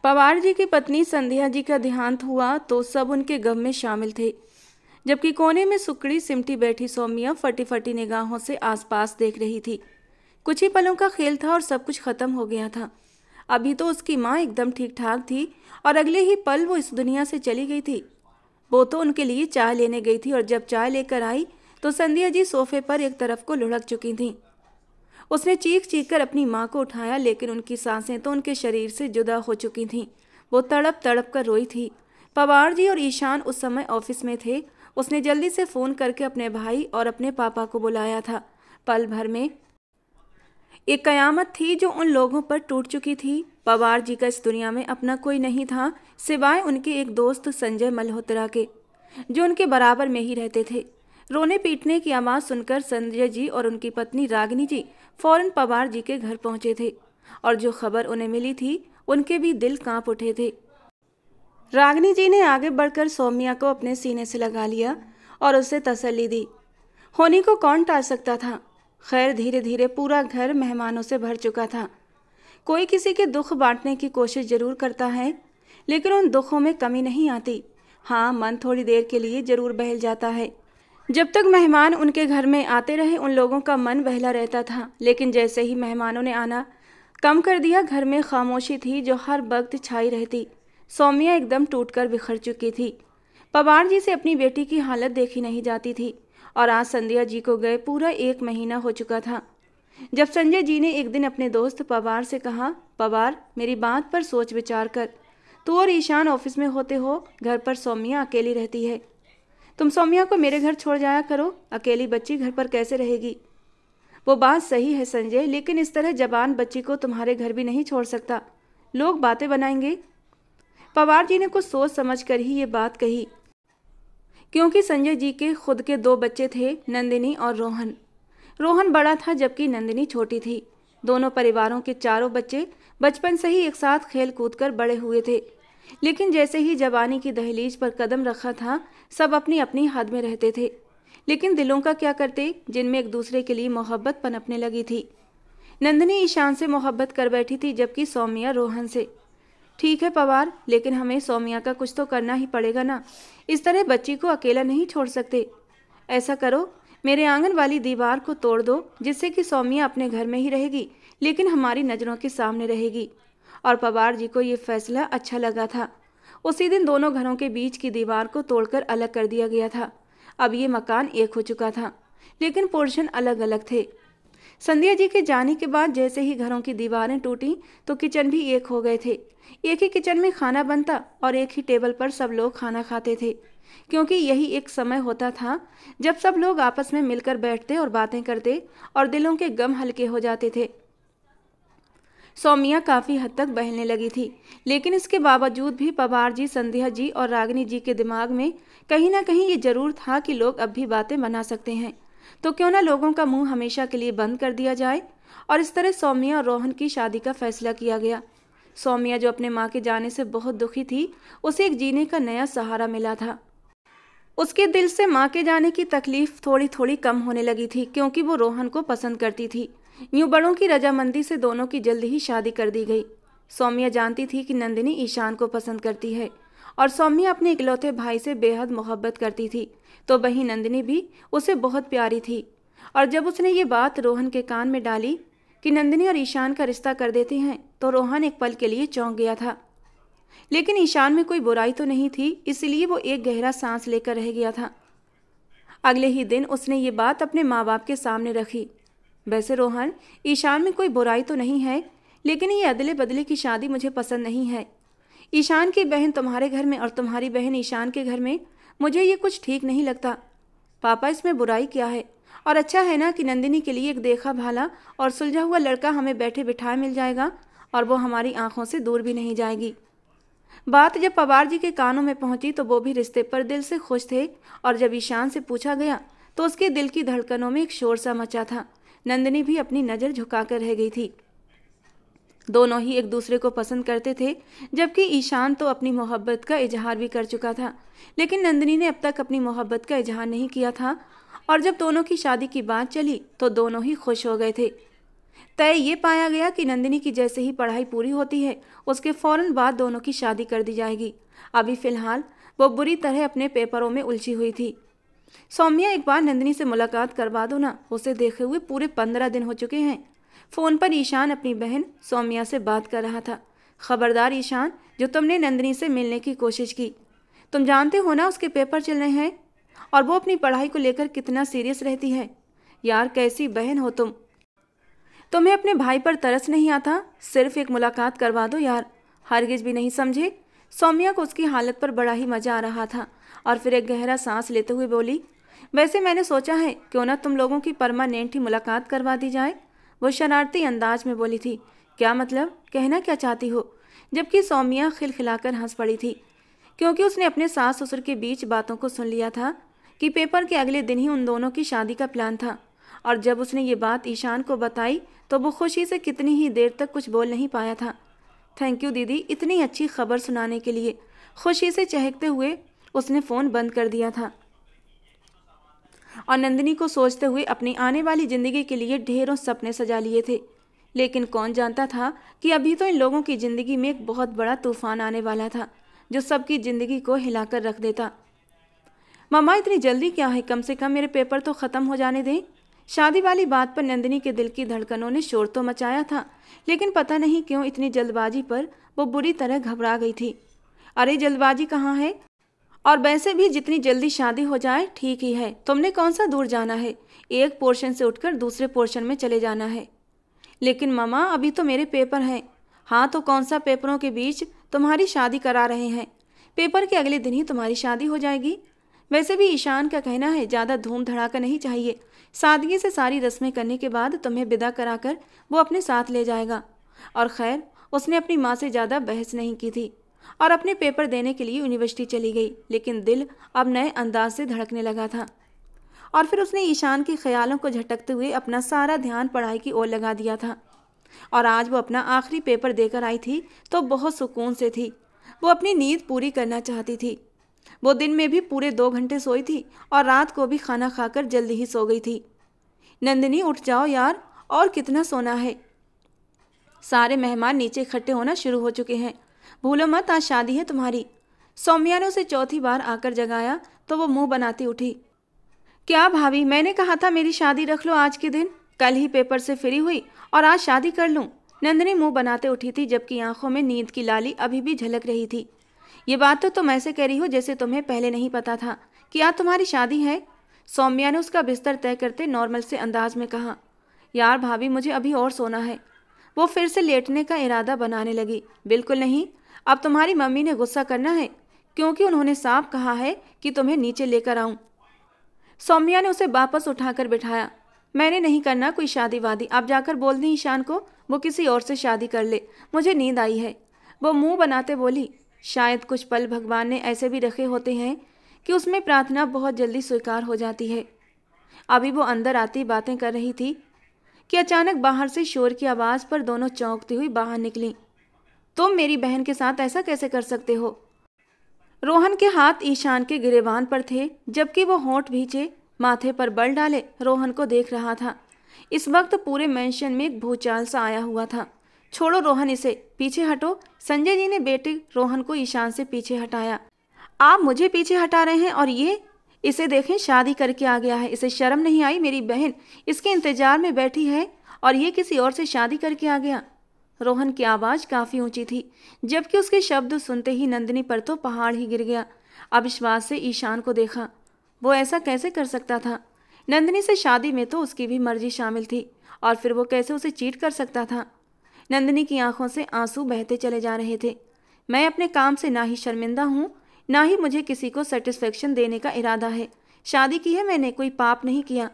पवार जी की पत्नी संध्या जी का देहांत हुआ तो सब उनके गम में शामिल थे, जबकि कोने में सुकड़ी सिमटी बैठी सौम्या फटी फटी निगाहों से आसपास देख रही थी। कुछ ही पलों का खेल था और सब कुछ खत्म हो गया था। अभी तो उसकी माँ एकदम ठीक ठाक थी और अगले ही पल वो इस दुनिया से चली गई थी। वो तो उनके लिए चाय लेने गई थी और जब चाय लेकर आई तो संध्या जी सोफे पर एक तरफ को लुढ़क चुकी थीं। उसने चीख चीख कर अपनी माँ को उठाया, लेकिन उनकी सांसें तो उनके शरीर से जुदा हो चुकी थीं। वो तड़प तड़प कर रोई थी। पवार जी और ईशान उस समय ऑफिस में थे। उसने जल्दी से फ़ोन करके अपने भाई और अपने पापा को बुलाया था। पल भर में एक कयामत थी जो उन लोगों पर टूट चुकी थी। पवार जी का इस दुनिया में अपना कोई नहीं था सिवाय उनके एक दोस्त संजय मल्होत्रा के, जो उनके बराबर में ही रहते थे। रोने पीटने की आवाज़ सुनकर संजय जी और उनकी पत्नी रागिनी जी फौरन पवार जी के घर पहुंचे थे और जो खबर उन्हें मिली थी उनके भी दिल कांप उठे थे। रागिनी जी ने आगे बढ़कर सौम्या को अपने सीने से लगा लिया और उसे तसल्ली दी। होनी को कौन टाल सकता था। खैर, धीरे धीरे पूरा घर मेहमानों से भर चुका था। कोई किसी के दुख बांटने की कोशिश जरूर करता है, लेकिन उन दुखों में कमी नहीं आती। हाँ, मन थोड़ी देर के लिए जरूर बहल जाता है। जब तक मेहमान उनके घर में आते रहे उन लोगों का मन बहला रहता था, लेकिन जैसे ही मेहमानों ने आना कम कर दिया, घर में खामोशी थी जो हर वक्त छाई रहती। सौम्या एकदम टूटकर बिखर चुकी थी। पवार जी से अपनी बेटी की हालत देखी नहीं जाती थी और आज संध्या जी को गए पूरा 1 महीना हो चुका था। जब संजय जी ने एक दिन अपने दोस्त पवार से कहा, पवार, मेरी बात पर सोच विचार कर। तू और ईशान ऑफिस में होते हो, घर पर सौम्या अकेली रहती है। तुम सौम्या को मेरे घर छोड़ जाया करो, अकेली बच्ची घर पर कैसे रहेगी। वो बात सही है संजय, लेकिन इस तरह जवान बच्ची को तुम्हारे घर भी नहीं छोड़ सकता, लोग बातें बनाएंगे। पवार जी ने कुछ सोच समझ कर ही ये बात कही, क्योंकि संजय जी के खुद के 2 बच्चे थे, नंदिनी और रोहन। रोहन बड़ा था जबकि नंदिनी छोटी थी। दोनों परिवारों के चारों बच्चे बचपन से ही एक साथ खेल कूद कर बड़े हुए थे, लेकिन जैसे ही जवानी की दहलीज पर कदम रखा था सब अपनी अपनी हद में रहते थे। लेकिन दिलों का क्या करते, जिनमें एक दूसरे के लिए मोहब्बत पनपने लगी थी। नंदिनी ईशान से मोहब्बत कर बैठी थी, जबकि सौम्या रोहन से। ठीक है पवार, लेकिन हमें सौम्या का कुछ तो करना ही पड़ेगा ना। इस तरह बच्ची को अकेला नहीं छोड़ सकते। ऐसा करो, मेरे आंगन वाली दीवार को तोड़ दो, जिससे कि सौम्या अपने घर में ही रहेगी, लेकिन हमारी नज़रों के सामने रहेगी। और पवार जी को ये फैसला अच्छा लगा था। उसी दिन दोनों घरों के बीच की दीवार को तोड़कर अलग कर दिया गया था। अब ये मकान एक हो चुका था, लेकिन पोर्शन अलग अलग थे। संध्या जी के जाने के बाद जैसे ही घरों की दीवारें टूटी तो किचन भी एक हो गए थे। एक ही किचन में खाना बनता और एक ही टेबल पर सब लोग खाना खाते थे, क्योंकि यही एक समय होता था जब सब लोग आपस में मिलकर बैठते और बातें करते और दिलों के गम हल्के हो जाते थे। सौम्या काफ़ी हद तक बहलने लगी थी, लेकिन इसके बावजूद भी पवार जी, संध्या जी और रागिनी जी के दिमाग में कहीं ना कहीं ये जरूर था कि लोग अब भी बातें बना सकते हैं, तो क्यों ना लोगों का मुंह हमेशा के लिए बंद कर दिया जाए। और इस तरह सौम्या और रोहन की शादी का फैसला किया गया। सौम्या, जो अपने माँ के जाने से बहुत दुखी थी, उसे एक जीने का नया सहारा मिला था। उसके दिल से माँ के जाने की तकलीफ थोड़ी थोड़ी कम होने लगी थी, क्योंकि वो रोहन को पसंद करती थी। यूं बड़ों की रजामंदी से दोनों की जल्दी ही शादी कर दी गई। सौम्या जानती थी कि नंदिनी ईशान को पसंद करती है और सौम्या अपने इकलौते भाई से बेहद मोहब्बत करती थी, तो वहीं नंदिनी भी उसे बहुत प्यारी थी। और जब उसने ये बात रोहन के कान में डाली कि नंदिनी और ईशान का रिश्ता कर देते हैं, तो रोहन एक पल के लिए चौंक गया था। लेकिन ईशान में कोई बुराई तो नहीं थी, इसलिए वो एक गहरा सांस लेकर रह गया था। अगले ही दिन उसने ये बात अपने माँ बाप के सामने रखी। वैसे रोहन, ईशान में कोई बुराई तो नहीं है, लेकिन ये अदले बदले की शादी मुझे पसंद नहीं है। ईशान की बहन तुम्हारे घर में और तुम्हारी बहन ईशान के घर में, मुझे ये कुछ ठीक नहीं लगता। पापा, इसमें बुराई क्या है? और अच्छा है ना कि नंदिनी के लिए एक देखा भाला और सुलझा हुआ लड़का हमें बैठे बिठाए मिल जाएगा और वो हमारी आंखों से दूर भी नहीं जाएगी। बात जब पवार जी के कानों में पहुंची तो वो भी रिश्ते पर दिल से खुश थे, और जब ईशान से पूछा गया तो उसके दिल की धड़कनों में एक शोर सा मचा था। नंदिनी भी अपनी नज़र झुकाकर रह गई थी। दोनों ही एक दूसरे को पसंद करते थे, जबकि ईशान तो अपनी मोहब्बत का इजहार भी कर चुका था, लेकिन नंदिनी ने अब तक अपनी मोहब्बत का इजहार नहीं किया था। और जब दोनों की शादी की बात चली तो दोनों ही खुश हो गए थे। तय ये पाया गया कि नंदिनी की जैसे ही पढ़ाई पूरी होती है उसके फौरन बाद दोनों की शादी कर दी जाएगी। अभी फिलहाल वो बुरी तरह अपने पेपरों में उलझी हुई थी। सौम्या, एक बार नंदिनी से मुलाकात करवा दो ना, उसे देखे हुए पूरे 15 दिन हो चुके हैं। फ़ोन पर ईशान अपनी बहन सौम्या से बात कर रहा था। खबरदार ईशान, जो तुमने नंदिनी से मिलने की कोशिश की, तुम जानते हो ना उसके पेपर चल रहे हैं और वो अपनी पढ़ाई को लेकर कितना सीरियस रहती है। यार कैसी बहन हो तुम, तुम्हें अपने भाई पर तरस नहीं आता? सिर्फ एक मुलाकात करवा दो यार। हरगिज भी नहीं समझे। सौम्या को उसकी हालत पर बड़ा ही मजा आ रहा था और फिर एक गहरा सांस लेते हुए बोली, वैसे मैंने सोचा है क्यों ना तुम लोगों की परमानेंट ही मुलाकात करवा दी जाए। वो शरारती अंदाज में बोली थी। क्या मतलब, कहना क्या चाहती हो? जबकि सौम्या खिलखिलाकर हंस पड़ी थी, क्योंकि उसने अपने सास ससुर के बीच बातों को सुन लिया था कि पेपर के अगले दिन ही उन दोनों की शादी का प्लान था। और जब उसने ये बात ईशान को बताई तो वो खुशी से कितनी ही देर तक कुछ बोल नहीं पाया था। थैंक यू दीदी, इतनी अच्छी खबर सुनाने के लिए। खुशी से चहकते हुए उसने फ़ोन बंद कर दिया था और नंदिनी को सोचते हुए अपनी आने वाली ज़िंदगी के लिए ढेरों सपने सजा लिए थे। लेकिन कौन जानता था कि अभी तो इन लोगों की ज़िंदगी में एक बहुत बड़ा तूफान आने वाला था जो सबकी ज़िंदगी को हिलाकर रख देता। मम्मा, इतनी जल्दी क्या है? कम से कम मेरे पेपर तो ख़त्म हो जाने दें। शादी वाली बात पर नंदिनी के दिल की धड़कनों ने शोर तो मचाया था, लेकिन पता नहीं क्यों इतनी जल्दबाजी पर वो बुरी तरह घबरा गई थी। अरे जल्दबाजी कहाँ है? और वैसे भी जितनी जल्दी शादी हो जाए ठीक ही है। तुमने कौन सा दूर जाना है? एक पोर्शन से उठकर दूसरे पोर्शन में चले जाना है। लेकिन मम्मा, अभी तो मेरे पेपर हैं। हाँ तो कौन सा, पेपरों के बीच तुम्हारी शादी करा रहे हैं। पेपर के अगले दिन ही तुम्हारी शादी हो जाएगी। वैसे भी ईशान का कहना है ज़्यादा धूम धड़ाका नहीं चाहिए। सादगी से सारी रस्में करने के बाद तुम्हें विदा कराकर वो अपने साथ ले जाएगा। और खैर, उसने अपनी माँ से ज़्यादा बहस नहीं की थी और अपने पेपर देने के लिए यूनिवर्सिटी चली गई। लेकिन दिल अब नए अंदाज से धड़कने लगा था और फिर उसने ईशान के ख्यालों को झटकते हुए अपना सारा ध्यान पढ़ाई की ओर लगा दिया था। और आज वो अपना आखिरी पेपर देकर आई थी तो बहुत सुकून से थी। वो अपनी नींद पूरी करना चाहती थी। वो दिन में भी पूरे 2 घंटे सोई थी और रात को भी खाना खाकर जल्दी ही सो गई थी। नंदिनी, उठ जाओ यार, और कितना सोना है। सारे मेहमान नीचे इकट्ठे होना शुरू हो चुके हैं। भूलो मत, आज शादी है तुम्हारी। सौम्या ने उसे चौथी बार आकर जगाया तो वो मुंह बनाती उठी। क्या भाभी, मैंने कहा था मेरी शादी रख लो आज के दिन। कल ही पेपर से फ्री हुई और आज शादी कर लूं। नंदिनी मुंह बनाते उठी थी, जबकि आंखों में नींद की लाली अभी भी झलक रही थी। ये बात तो तुम ऐसे कह रही हो जैसे तुम्हें पहले नहीं पता था कि आज तुम्हारी शादी है। सौम्या ने उसका बिस्तर तय करते नॉर्मल से अंदाज में कहा। यार भाभी, मुझे अभी और सोना है। वो फिर से लेटने का इरादा बनाने लगी। बिल्कुल नहीं, अब तुम्हारी मम्मी ने गुस्सा करना है क्योंकि उन्होंने साफ कहा है कि तुम्हें नीचे लेकर आऊं। सौम्या ने उसे वापस उठाकर बिठाया। मैंने नहीं करना कोई शादी वादी, आप जाकर बोल दें ईशान को वो किसी और से शादी कर ले। मुझे नींद आई है। वो मुंह बनाते बोली। शायद कुछ पल भगवान ने ऐसे भी रखे होते हैं कि उसमें प्रार्थना बहुत जल्दी स्वीकार हो जाती है। अभी वो अंदर आती बातें कर रही थी कि अचानक बाहर से शोर की आवाज़ पर दोनों चौंकती हुई बाहर निकली। तुम मेरी बहन के साथ ऐसा कैसे कर सकते हो? रोहन के हाथ ईशान के गिरेबान पर थे, जबकि वो होंठ भींचे माथे पर बल डाले रोहन को देख रहा था। इस वक्त पूरे मेंशन में एक भूचाल सा आया हुआ था। छोड़ो रोहन, इसे पीछे हटो। संजय जी ने बेटे रोहन को ईशान से पीछे हटाया। आप मुझे पीछे हटा रहे हैं? और ये, इसे देखें, शादी करके आ गया है। इसे शर्म नहीं आई? मेरी बहन इसके इंतजार में बैठी है और ये किसी और से शादी करके आ गया। रोहन की आवाज़ काफ़ी ऊंची थी, जबकि उसके शब्द सुनते ही नंदिनी पर तो पहाड़ ही गिर गया। अविश्वास से ईशान को देखा। वो ऐसा कैसे कर सकता था? नंदिनी से शादी में तो उसकी भी मर्जी शामिल थी और फिर वो कैसे उसे चीट कर सकता था? नंदिनी की आंखों से आंसू बहते चले जा रहे थे। मैं अपने काम से ना ही शर्मिंदा हूँ, ना ही मुझे किसी को सेटिस्फेक्शन देने का इरादा है। शादी की है मैंने, कोई पाप नहीं किया।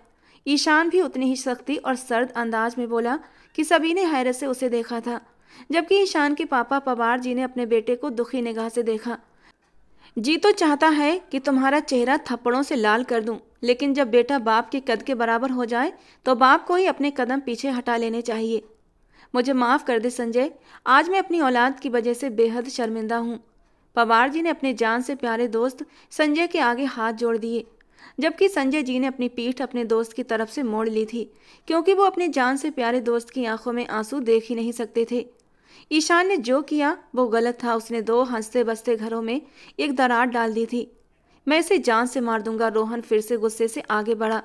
ईशान भी उतनी ही सख्ती और सर्द अंदाज में बोला कि सभी ने हैरत से उसे देखा था, जबकि ईशान के पापा पवार जी ने अपने बेटे को दुखी निगाह से देखा। जी तो चाहता है कि तुम्हारा चेहरा थप्पड़ों से लाल कर दूं, लेकिन जब बेटा बाप के कद के बराबर हो जाए तो बाप को ही अपने कदम पीछे हटा लेने चाहिए। मुझे माफ़ कर दे संजय, आज मैं अपनी औलाद की वजह से बेहद शर्मिंदा हूँ। पवार जी ने अपने जान से प्यारे दोस्त संजय के आगे हाथ जोड़ दिए। जबकि संजय जी ने अपनी पीठ अपने दोस्त की तरफ से मोड़ ली थी, क्योंकि वो अपने जान से प्यारे दोस्त की आंखों में आंसू देख ही नहीं सकते थे। ईशान ने जो किया वो गलत था। उसने 2 हंसते बसते घरों में एक दरार डाल दी थी। मैं इसे जान से मार दूंगा, रोहन फिर से गुस्से से आगे बढ़ा,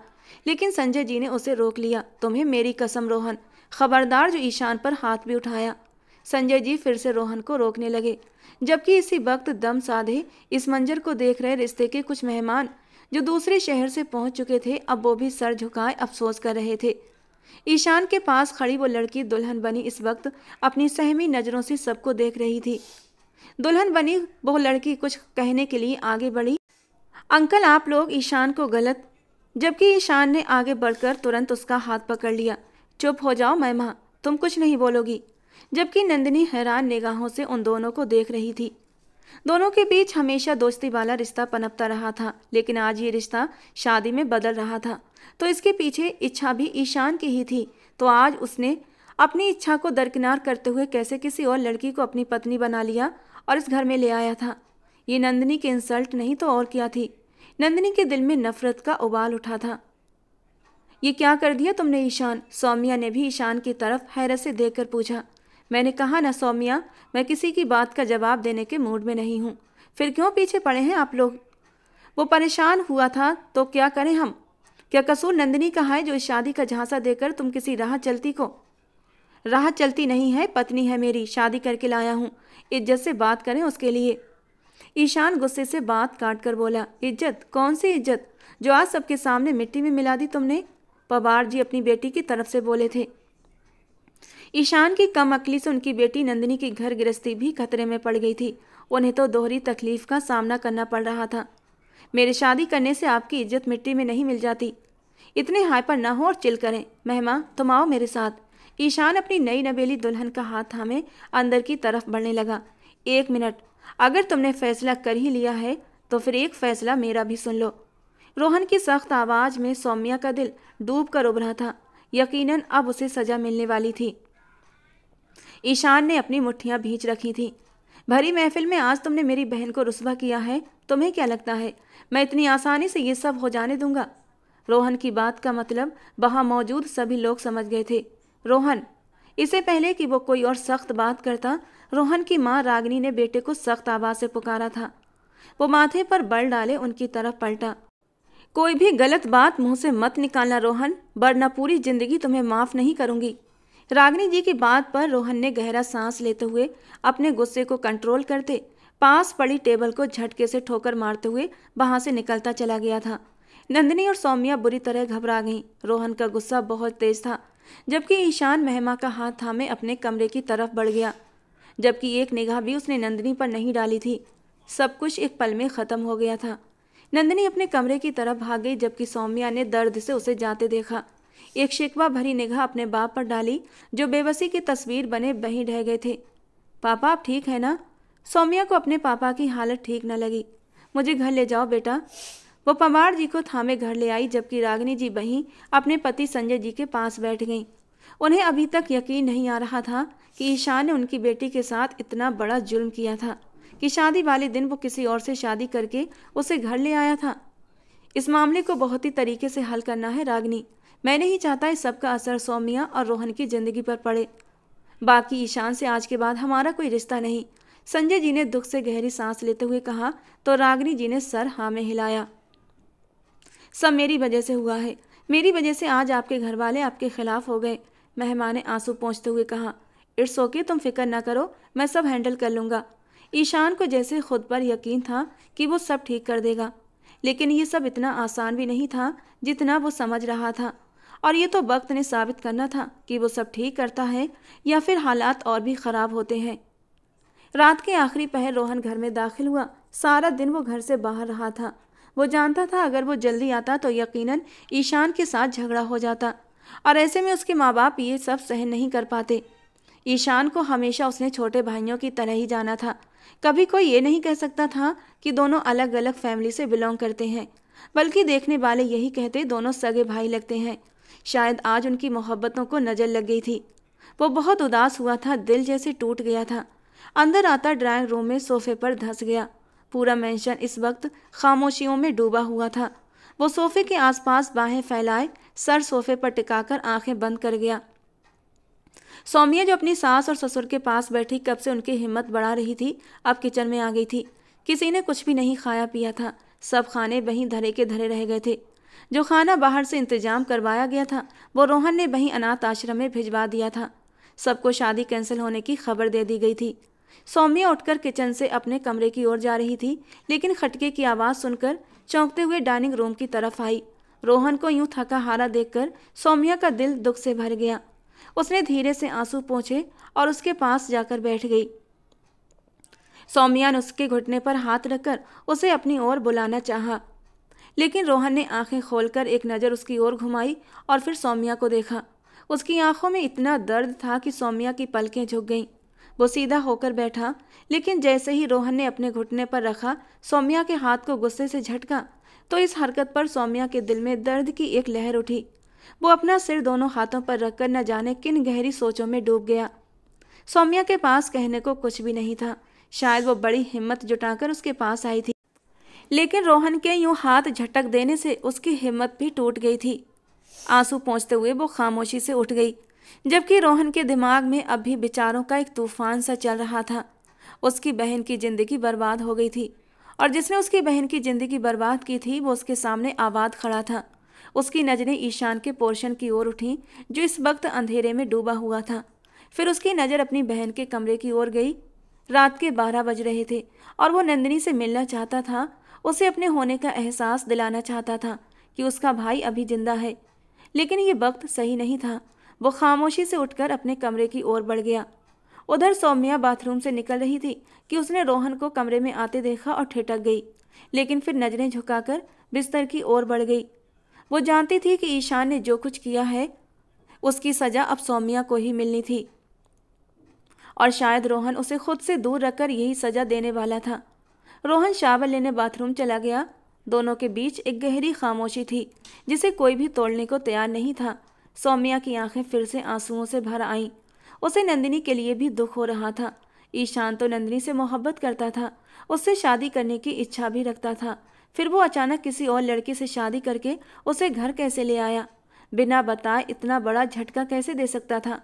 लेकिन संजय जी ने उसे रोक लिया। तुम्हें मेरी कसम रोहन, खबरदार जो ईशान पर हाथ भी उठाया। संजय जी फिर से रोहन को रोकने लगे, जबकि इसी वक्त दम साधे इस मंजर को देख रहे रिश्ते के कुछ मेहमान जो दूसरे शहर से पहुंच चुके थे, अब वो भी सर झुकाए अफसोस कर रहे थे। ईशान के पास खड़ी वो लड़की दुल्हन बनी इस वक्त अपनी सहमी नजरों से सबको देख रही थी। दुल्हन बनी वो लड़की कुछ कहने के लिए आगे बढ़ी। अंकल आप लोग ईशान को गलत, जबकि ईशान ने आगे बढ़कर तुरंत उसका हाथ पकड़ लिया। चुप हो जाओ महिमा, तुम कुछ नहीं बोलोगी। जबकि नंदिनी हैरान निगाहों से उन दोनों को देख रही थी। दोनों के बीच हमेशा दोस्ती वाला रिश्ता पनपता रहा था, लेकिन आज ये रिश्ता शादी में बदल रहा था। तो इसके पीछे इच्छा भी ईशान की ही थी। तो आज उसने अपनी इच्छा को दरकिनार करते हुए कैसे किसी और लड़की को अपनी पत्नी बना लिया और इस घर में ले आया था। ये नंदिनी की इंसल्ट नहीं तो और क्या थी। नंदिनी के दिल में नफरत का उबाल उठा था। ये क्या कर दिया तुमने ईशान? सौम्या ने भी ईशान की तरफ हैरत से देखकर पूछा। मैंने कहा ना सौम्या, मैं किसी की बात का जवाब देने के मूड में नहीं हूँ। फिर क्यों पीछे पड़े हैं आप लोग? वो परेशान हुआ था तो क्या करें हम? क्या कसूर नंदिनी का है जो इस शादी का झांसा देकर तुम किसी राह चलती को? राह चलती नहीं है, पत्नी है मेरी, शादी करके लाया हूँ। इज्जत से बात करें उसके लिए। ईशान गुस्से से बात काट कर बोला। इज्जत? कौन सी इज्जत जो आज सबके सामने मिट्टी में मिला दी तुमने? पवार जी अपनी बेटी की तरफ से बोले थे। ईशान की कम अकली से उनकी बेटी नंदिनी की घर गृहस्थी भी खतरे में पड़ गई थी। उन्हें तो दोहरी तकलीफ का सामना करना पड़ रहा था। मेरे शादी करने से आपकी इज्जत मिट्टी में नहीं मिल जाती। इतने हाइपर ना हो और चिल करें। महिमा तुम आओ मेरे साथ। ईशान अपनी नई नवेली दुल्हन का हाथ थामे अंदर की तरफ बढ़ने लगा। 1 मिनट, अगर तुमने फैसला कर ही लिया है तो फिर एक फैसला मेरा भी सुन लो। रोहन की सख्त आवाज में सौम्या का दिल डूब कर उभरा था। यकीनन अब उसे सजा मिलने वाली थी। ईशान ने अपनी मुट्ठियां भींच रखी थीं। भरी महफिल में आज तुमने मेरी बहन को रुस्वा किया है। तुम्हें क्या लगता है मैं इतनी आसानी से ये सब हो जाने दूंगा? रोहन की बात का मतलब वहां मौजूद सभी लोग समझ गए थे। रोहन, इससे पहले कि वो कोई और सख्त बात करता, रोहन की मां रागिनी ने बेटे को सख्त आवाज से पुकारा था। वो माथे पर बल डाले उनकी तरफ पलटा। कोई भी गलत बात मुंह से मत निकालना रोहन, वरना पूरी जिंदगी तुम्हें माफ नहीं करूंगी। रागिनी जी की बात पर रोहन ने गहरा सांस लेते हुए अपने गुस्से को कंट्रोल करते पास पड़ी टेबल को झटके से ठोकर मारते हुए वहां से निकलता चला गया था। नंदिनी और सौम्या बुरी तरह घबरा गईं। रोहन का गुस्सा बहुत तेज था, जबकि ईशान महिमा का हाथ थामे अपने कमरे की तरफ बढ़ गया, जबकि एक निगाह भी उसने नंदिनी पर नहीं डाली थी। सब कुछ एक पल में खत्म हो गया था। नंदिनी अपने कमरे की तरफ भाग गई, जबकि सौम्या ने दर्द से उसे जाते देखा। एक शिकवा भरी निगाह अपने बाप पर डाली, जो बेबसी की तस्वीर बने वहीं ढह गए थे। पापा आप ठीक है ना? सौम्या को अपने पापा की हालत ठीक न लगी। मुझे घर ले जाओ बेटा। वो पवार जी को थामे घर ले आई, जबकि रागिनी जी वहीं अपने पति संजय जी के पास बैठ गईं। उन्हें अभी तक यकीन नहीं आ रहा था कि ईशान ने उनकी बेटी के साथ इतना बड़ा जुल्म किया था कि शादी वाले दिन वो किसी और से शादी करके उसे घर ले आया था। इस मामले को बहुत ही तरीके से हल करना है रागिनी। मैं नहीं चाहता इस सब का असर सौम्या और रोहन की जिंदगी पर पड़े। बाकी ईशान से आज के बाद हमारा कोई रिश्ता नहीं। संजय जी ने दुख से गहरी सांस लेते हुए कहा, तो रागिनी जी ने सर हाँ में हिलाया। सब मेरी वजह से हुआ है। मेरी वजह से आज आपके घर वाले आपके खिलाफ हो गए। महिमा ने आंसू पोंछते हुए कहा। इट्स ओके, तुम फिक्र ना करो, मैं सब हैंडल कर लूँगा। ईशान को जैसे खुद पर यकीन था कि वो सब ठीक कर देगा, लेकिन ये सब इतना आसान भी नहीं था जितना वो समझ रहा था। और ये तो वक्त ने साबित करना था कि वो सब ठीक करता है या फिर हालात और भी ख़राब होते हैं। रात के आखिरी पहर रोहन घर में दाखिल हुआ। सारा दिन वो घर से बाहर रहा था। वो जानता था अगर वो जल्दी आता तो यकीनन ईशान के साथ झगड़ा हो जाता, और ऐसे में उसके माँ बाप ये सब सहन नहीं कर पाते। ईशान को हमेशा उसने छोटे भाइयों की तरह ही जाना था। कभी कोई ये नहीं कह सकता था कि दोनों अलग अलग फैमिली से बिलोंग करते हैं, बल्कि देखने वाले यही कहते दोनों सगे भाई लगते हैं। शायद आज उनकी मोहब्बतों को नज़र लग गई थी। वो बहुत उदास हुआ था, दिल जैसे टूट गया था। अंदर आता ड्राइंग रूम में सोफे पर धंस गया। पूरा मेंशन इस वक्त खामोशियों में डूबा हुआ था। वो सोफे के आसपास बाहें फैलाए सर सोफे पर टिकाकर आंखें बंद कर गया। सौम्या जो अपनी सास और ससुर के पास बैठी कब से उनकी हिम्मत बढ़ा रही थी, अब किचन में आ गई थी। किसी ने कुछ भी नहीं खाया पिया था, सब खाने वहीं धरे के धरे रह गए थे। जो खाना बाहर से इंतजाम करवाया गया था वो रोहन ने वहीं अनाथ आश्रम में भिजवा दिया था। सबको शादी कैंसिल होने की खबर दे दी गई थी। सौम्या उठकर किचन से अपने कमरे की ओर जा रही थी, लेकिन खटके की आवाज़ सुनकर चौंकते हुए डाइनिंग रूम की तरफ आई। रोहन को यूं थका हारा देखकर सौम्या का दिल दुख से भर गया। उसने धीरे से आंसू पोंछे और उसके पास जाकर बैठ गई। सौम्या ने उसके घुटने पर हाथ रखकर उसे अपनी ओर बुलाना चाहा, लेकिन रोहन ने आंखें खोलकर एक नज़र उसकी ओर घुमाई और फिर सौम्या को देखा। उसकी आंखों में इतना दर्द था कि सौम्या की पलकें झुक गईं। वो सीधा होकर बैठा, लेकिन जैसे ही रोहन ने अपने घुटने पर रखा, सौम्या के हाथ को गुस्से से झटका तो इस हरकत पर सौम्या के दिल में दर्द की एक लहर उठी। वो अपना सिर दोनों हाथों पर रखकर न जाने किन गहरी सोचों में डूब गया। सौम्या के पास कहने को कुछ भी नहीं था। शायद वो बड़ी हिम्मत जुटाकर उसके पास आई थी, लेकिन रोहन के यूं हाथ झटक देने से उसकी हिम्मत भी टूट गई थी। आंसू पोंछते हुए वो खामोशी से उठ गई, जबकि रोहन के दिमाग में अब भी विचारों का एक तूफान सा चल रहा था। उसकी बहन की जिंदगी बर्बाद हो गई थी और जिसने उसकी बहन की जिंदगी बर्बाद की थी वो उसके सामने आबाद खड़ा था। उसकी नज़रें ईशान के पोर्शन की ओर उठीं, जो इस वक्त अंधेरे में डूबा हुआ था। फिर उसकी नज़र अपनी बहन के कमरे की ओर गई। रात के 12 बज रहे थे और वो नंदिनी से मिलना चाहता था। उसे अपने होने का एहसास दिलाना चाहता था कि उसका भाई अभी जिंदा है, लेकिन ये वक्त सही नहीं था। वो खामोशी से उठकर अपने कमरे की ओर बढ़ गया। उधर सौम्या बाथरूम से निकल रही थी कि उसने रोहन को कमरे में आते देखा और ठिठक गई, लेकिन फिर नजरें झुकाकर बिस्तर की ओर बढ़ गई। वो जानती थी कि ईशान ने जो कुछ किया है उसकी सजा अब सौम्या को ही मिलनी थी, और शायद रोहन उसे खुद से दूर रखकर यही सजा देने वाला था। रोहन शावर लेने बाथरूम चला गया। दोनों के बीच एक गहरी खामोशी थी जिसे कोई भी तोड़ने को तैयार नहीं था। सौम्या की आंखें फिर से आंसुओं से भर आईं। उसे नंदिनी के लिए भी दुख हो रहा था। ईशान तो नंदिनी से मोहब्बत करता था, उससे शादी करने की इच्छा भी रखता था। फिर वो अचानक किसी और लड़की से शादी करके उसे घर कैसे ले आया? बिना बताए इतना बड़ा झटका कैसे दे सकता था?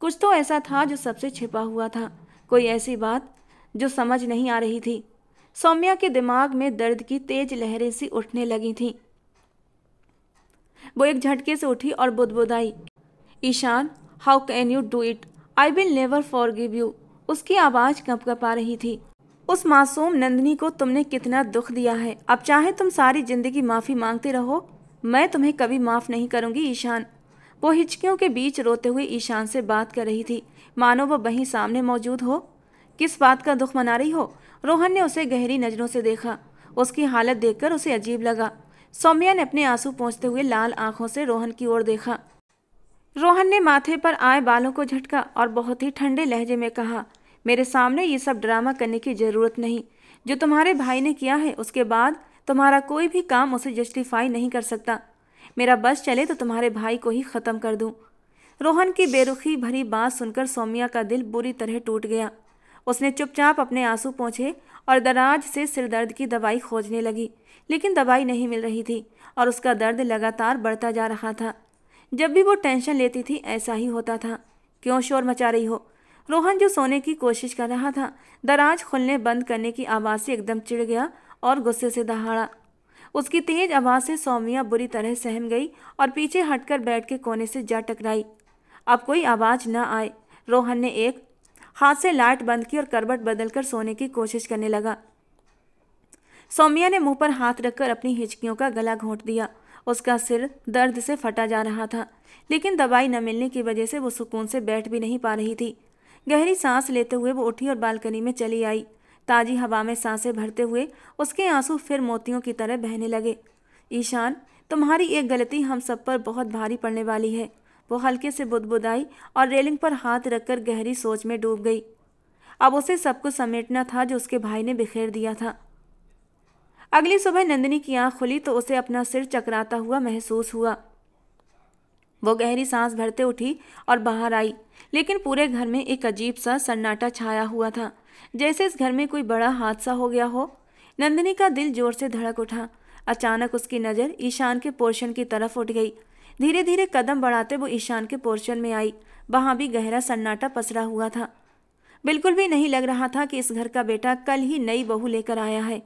कुछ तो ऐसा था जो सबसे छिपा हुआ था, कोई ऐसी बात जो समझ नहीं आ रही थी। सौम्या के दिमाग में दर्द की तेज लहरें सी उठने लगी थीं। वो एक झटके से उठी और बुदबुदाई, Ishan, how can you do it? I will never forgive you. उसकी आवाज़ कँपकँपा रही थी। उस मासूम नंदिनी को तुमने कितना दुख दिया है। अब चाहे तुम सारी जिंदगी माफ़ी मांगते रहो, मैं तुम्हें कभी माफ़ नहीं करूंगी ईशान। वो हिचकियों के बीच रोते हुए ईशान से बात कर रही थी, मानो वो वहीं सामने मौजूद हो। किस बात का दुख मना रही हो? रोहन ने उसे गहरी नज़रों से देखा। उसकी हालत देखकर उसे अजीब लगा। सौम्या ने अपने आंसू पोंछते हुए लाल आंखों से रोहन की ओर देखा। रोहन ने माथे पर आए बालों को झटका और बहुत ही ठंडे लहजे में कहा, मेरे सामने ये सब ड्रामा करने की ज़रूरत नहीं। जो तुम्हारे भाई ने किया है उसके बाद तुम्हारा कोई भी काम उसे जस्टिफाई नहीं कर सकता। मेरा बस चले तो तुम्हारे भाई को ही ख़त्म कर दूं। रोहन की बेरुखी भरी बात सुनकर सौम्या का दिल बुरी तरह टूट गया। उसने चुपचाप अपने आंसू पोंछे और दराज से सिरदर्द की दवाई खोजने लगी, लेकिन दवाई नहीं मिल रही थी और उसका दर्द लगातार बढ़ता जा रहा था। जब भी वो टेंशन लेती थी ऐसा ही होता था। क्यों शोर मचा रही हो? रोहन जो सोने की कोशिश कर रहा था, दराज खुलने बंद करने की आवाज़ से एकदम चिढ़ गया और गुस्से से दहाड़ा। उसकी तेज आवाज़ से सौम्या बुरी तरह सहम गई और पीछे हटकर बेड के कोने से जा टकराई। अब कोई आवाज़ न आए। रोहन ने एक हाथ से लाइट बंद की और करवट बदलकर सोने की कोशिश करने लगा। सौम्या ने मुंह पर हाथ रखकर अपनी हिचकियों का गला घोंट दिया। उसका सिर दर्द से फटा जा रहा था, लेकिन दवाई न मिलने की वजह से वो सुकून से बैठ भी नहीं पा रही थी। गहरी सांस लेते हुए वो उठी और बालकनी में चली आई। ताज़ी हवा में सांसें भरते हुए उसके आंसू फिर मोतियों की तरह बहने लगे। ईशान, तुम्हारी एक गलती हम सब पर बहुत भारी पड़ने वाली है। वो हल्के से बुदबुदाई और रेलिंग पर हाथ रखकर गहरी सोच में डूब गई। अब उसे सब कुछ समेटना था जो उसके भाई ने बिखेर दिया था। अगली सुबह नंदिनी की आँख खुली तो उसे अपना सिर चकराता हुआ महसूस हुआ। वो गहरी सांस भरते उठी और बाहर आई, लेकिन पूरे घर में एक अजीब सा सन्नाटा छाया हुआ था, जैसे इस घर में कोई बड़ा हादसा हो गया हो। नंदिनी का दिल जोर से धड़क उठा। अचानक उसकी नज़र ईशान के पोर्शन की तरफ उठ गई। धीरे धीरे कदम बढ़ाते वो ईशान के पोर्शन में आई। वहां भी गहरा सन्नाटा पसरा हुआ था। बिल्कुल भी नहीं लग रहा था कि इस घर का बेटा कल ही नई बहू लेकर आया है।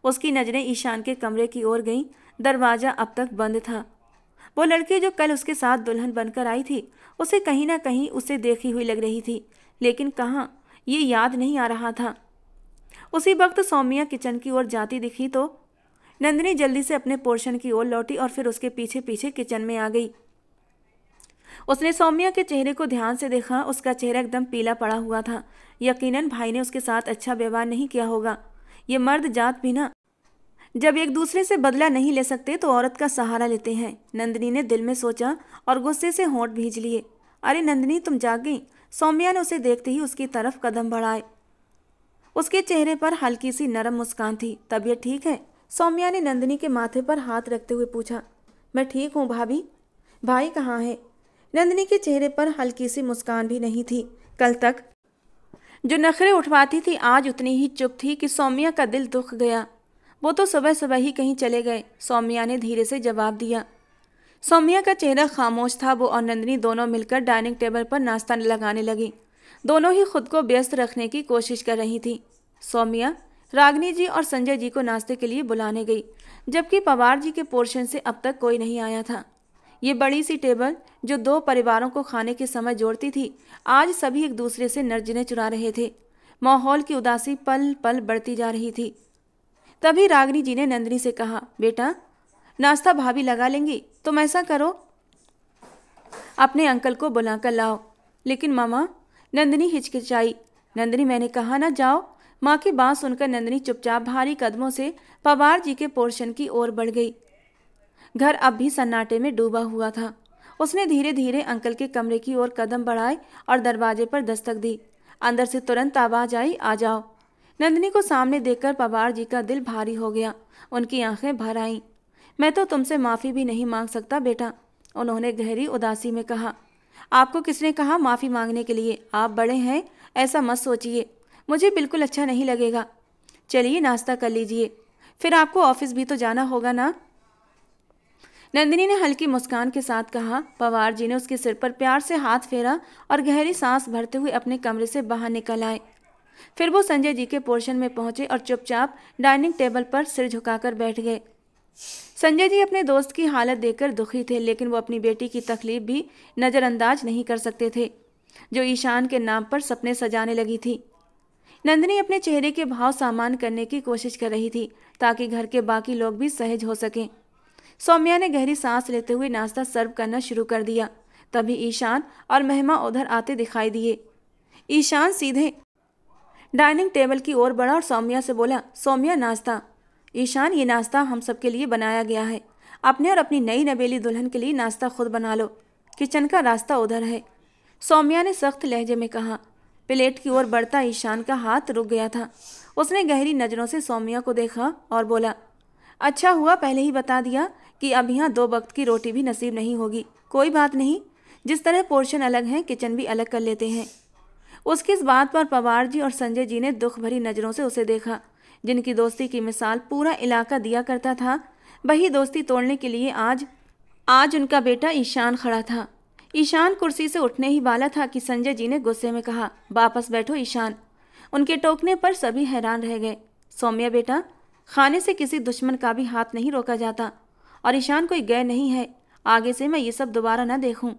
उसकी नज़रें ईशान के कमरे की ओर गईं। दरवाज़ा अब तक बंद था। वो लड़की जो कल उसके साथ दुल्हन बनकर आई थी, उसे कहीं ना कहीं उसे देखी हुई लग रही थी, लेकिन कहाँ, ये याद नहीं आ रहा था। उसी वक्त सौम्या किचन की ओर जाती दिखी तो नंदिनी जल्दी से अपने पोर्शन की ओर लौटी और फिर उसके पीछे पीछे किचन में आ गई। उसने सौम्या के चेहरे को ध्यान से देखा। उसका चेहरा एकदम पीला पड़ा हुआ था। यकीनन भाई ने उसके साथ अच्छा व्यवहार नहीं किया होगा। ये मर्द जात भी ना, जब एक दूसरे से बदला नहीं ले सकते तो औरत का सहारा लेते हैं, नंदिनी ने दिल में सोचा और गुस्से से होंठ भींच लिए। अरे नंदिनी, तुम जाग गई? सौम्या ने उसे देखते ही उसकी तरफ कदम बढ़ाए। उसके चेहरे पर हल्की सी नरम मुस्कान थी। तबीयत ठीक है? सौम्या ने नंदिनी के माथे पर हाथ रखते हुए पूछा। मैं ठीक हूँ भाभी। भाई कहाँ है? नंदिनी के चेहरे पर हल्की सी मुस्कान भी नहीं थी। कल तक जो नखरे उठवाती थी आज उतनी ही चुप थी कि सौम्या का दिल दुख गया। वो तो सुबह सुबह ही कहीं चले गए, सौम्या ने धीरे से जवाब दिया। सौम्या का चेहरा खामोश था। वो और नंदिनी दोनों मिलकर डाइनिंग टेबल पर नाश्ता लगाने लगी। दोनों ही खुद को व्यस्त रखने की कोशिश कर रही थी। सौम्या रागिनी जी और संजय जी को नाश्ते के लिए बुलाने गई, जबकि पवार जी के पोर्शन से अब तक कोई नहीं आया था। ये बड़ी सी टेबल जो दो परिवारों को खाने के समय जोड़ती थी, आज सभी एक दूसरे से नजरें चुरा रहे थे। माहौल की उदासी पल पल बढ़ती जा रही थी। तभी रागिनी जी ने नंदिनी से कहा, बेटा नाश्ता भाभी लगा लेंगी, तुम ऐसा करो अपने अंकल को बुलाकर लाओ। लेकिन मामा, नंदिनी हिचकिचाई। नंदिनी, मैंने कहा ना जाओ। माँ की बात सुनकर नंदिनी चुपचाप भारी कदमों से पवार जी के पोर्शन की ओर बढ़ गई। घर अब भी सन्नाटे में डूबा हुआ था। उसने धीरे धीरे अंकल के कमरे की ओर कदम बढ़ाए और दरवाजे पर दस्तक दी। अंदर से तुरंत आवाज आई, आ जाओ। नंदिनी को सामने देखकर पवार जी का दिल भारी हो गया। उनकी आंखें भर आईं। मैं तो तुमसे माफ़ी भी नहीं मांग सकता बेटा, उन्होंने गहरी उदासी में कहा। आपको किसने कहा माफ़ी मांगने के लिए? आप बड़े हैं, ऐसा मत सोचिए। मुझे बिल्कुल अच्छा नहीं लगेगा। चलिए नाश्ता कर लीजिए, फिर आपको ऑफिस भी तो जाना होगा ना, नंदिनी ने हल्की मुस्कान के साथ कहा। पवार जी ने उसके सिर पर प्यार से हाथ फेरा और गहरी सांस भरते हुए अपने कमरे से बाहर निकल आए। फिर वो संजय जी के पोर्शन में पहुंचे और चुपचाप डाइनिंग टेबल पर सिर झुकाकर बैठ गए। संजय जी अपने दोस्त की हालत देखकर दुखी थे, लेकिन वो अपनी बेटी की तकलीफ भी नज़रअंदाज नहीं कर सकते थे, जो ईशान के नाम पर सपने सजाने लगी थी। नंदिनी अपने चेहरे के भाव सामान्य करने की कोशिश कर रही थी ताकि घर के बाकी लोग भी सहज हो सकें। सौम्या ने गहरी सांस लेते हुए नाश्ता सर्व करना शुरू कर दिया। तभी ईशान और महिमा उधर आते दिखाई दिए। ईशान सीधे डाइनिंग टेबल की ओर बढ़ा और सौम्या से बोला, सौम्या नाश्ता। ईशान, ये नाश्ता हम सबके लिए बनाया गया है। अपने और अपनी नई नवेली दुल्हन के लिए नाश्ता खुद बना लो। किचन का रास्ता उधर है, सौम्या ने सख्त लहजे में कहा। प्लेट की ओर बढ़ता ईशान का हाथ रुक गया था। उसने गहरी नज़रों से सौम्या को देखा और बोला, अच्छा हुआ पहले ही बता दिया कि अब यहाँ 2 वक्त की रोटी भी नसीब नहीं होगी। कोई बात नहीं, जिस तरह पोर्शन अलग हैं, किचन भी अलग कर लेते हैं। उसकी इस बात पर पवार जी और संजय जी ने दुख भरी नज़रों से उसे देखा। जिनकी दोस्ती की मिसाल पूरा इलाका दिया करता था, वही दोस्ती तोड़ने के लिए आज उनका बेटा ईशान खड़ा था। ईशान कुर्सी से उठने ही वाला था कि संजय जी ने गुस्से में कहा, वापस बैठो ईशान। उनके टोकने पर सभी हैरान रह गए। सौम्या बेटा, खाने से किसी दुश्मन का भी हाथ नहीं रोका जाता, और ईशान कोई गैर नहीं है। आगे से मैं ये सब दोबारा न देखूं।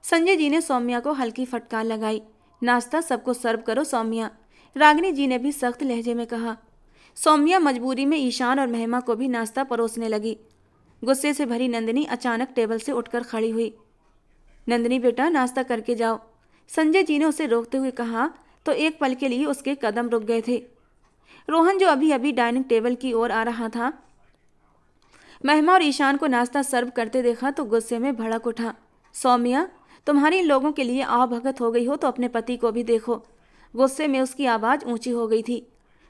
संजय जी ने सौम्या को हल्की फटकार लगाई। नाश्ता सबको सर्व करो सौम्या, रागिनी जी ने भी सख्त लहजे में कहा। सौम्या मजबूरी में ईशान और महिमा को भी नाश्ता परोसने लगी। गुस्से से भरी नंदिनी अचानक टेबल से उठकर खड़ी हुई। नंदिनी बेटा, नाश्ता करके जाओ, संजय जी ने उसे रोकते हुए कहा तो एक पल के लिए उसके कदम रुक गए थे। रोहन, जो अभी अभी डाइनिंग टेबल की ओर आ रहा था, महिमा और ईशान को नाश्ता सर्व करते देखा तो गुस्से में भड़क उठा। सौम्या, तुम्हारी इन लोगों के लिए आवभगत हो गई हो तो अपने पति को भी देखो। गुस्से में उसकी आवाज़ ऊंची हो गई थी।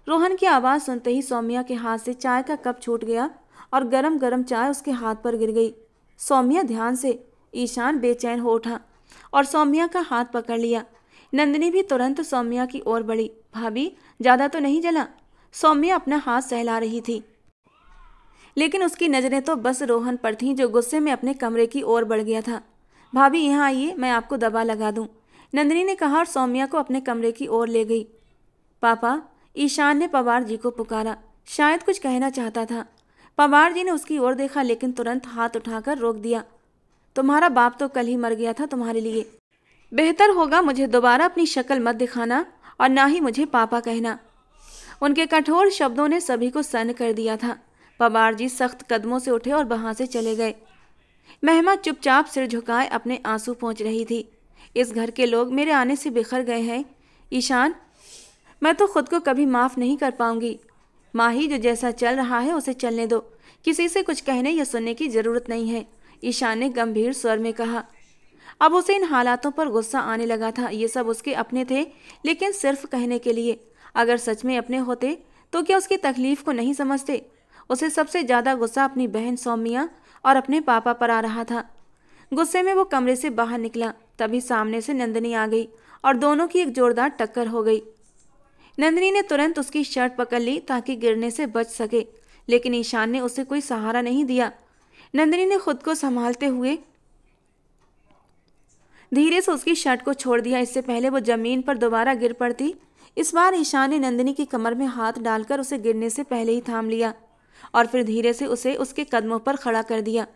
रोहन की आवाज़ सुनते ही सौम्या के हाथ से चाय का कप छूट गया और गरम गरम चाय उसके हाथ पर गिर गई। सौम्या, ध्यान से। ईशान बेचैन हो उठा और सौम्या का हाथ पकड़ लिया। नंदिनी भी तुरंत सौम्या की ओर बढ़ी। भाभी, ज़्यादा तो नहीं जला? सौम्या अपना हाथ सहला रही थी। लेकिन उसकी नज़रें तो बस रोहन पर थीं, जो गुस्से में अपने कमरे की ओर बढ़ गया था। भाभी यहाँ आइए, मैं आपको दवा लगा दूँ, नंदिनी ने कहा और सौम्या को अपने कमरे की ओर ले गई। पापा, ईशान ने पवार जी को पुकारा। शायद कुछ कहना चाहता था। पवार जी ने उसकी ओर देखा लेकिन तुरंत हाथ उठाकर रोक दिया। तुम्हारा बाप तो कल ही मर गया था तुम्हारे लिए। बेहतर होगा मुझे दोबारा अपनी शक्ल मत दिखाना और ना ही मुझे पापा कहना। उनके कठोर शब्दों ने सभी को सन्न कर दिया था। पवार जी सख्त कदमों से उठे और वहां से चले गए। महिमा चुपचाप सिर झुकाए अपने आंसू पोंछ रही थी। इस घर के लोग मेरे आने से बिखर गए हैं ईशान, मैं तो खुद को कभी माफ़ नहीं कर पाऊंगी। माही, जो जैसा चल रहा है उसे चलने दो, किसी से कुछ कहने या सुनने की ज़रूरत नहीं है, ईशान ने गंभीर स्वर में कहा। अब उसे इन हालातों पर गुस्सा आने लगा था। ये सब उसके अपने थे, लेकिन सिर्फ कहने के लिए। अगर सच में अपने होते तो क्या उसकी तकलीफ को नहीं समझते? उसे सबसे ज़्यादा गुस्सा अपनी बहन सौम्या और अपने पापा पर आ रहा था। गुस्से में वो कमरे से बाहर निकला, तभी सामने से नंदिनी आ गई और दोनों की एक जोरदार टक्कर हो गई। नंदिनी ने तुरंत उसकी शर्ट पकड़ ली ताकि गिरने से बच सके, लेकिन ईशान ने उसे कोई सहारा नहीं दिया। नंदिनी ने खुद को संभालते हुए धीरे से उसकी शर्ट को छोड़ दिया, इससे पहले वो जमीन पर दोबारा गिर पड़ती। इस बार ईशान ने नंदिनी की कमर में हाथ डालकर उसे गिरने से पहले ही थाम लिया और फिर धीरे से उसे उसके कदमों पर खड़ा कर दिया।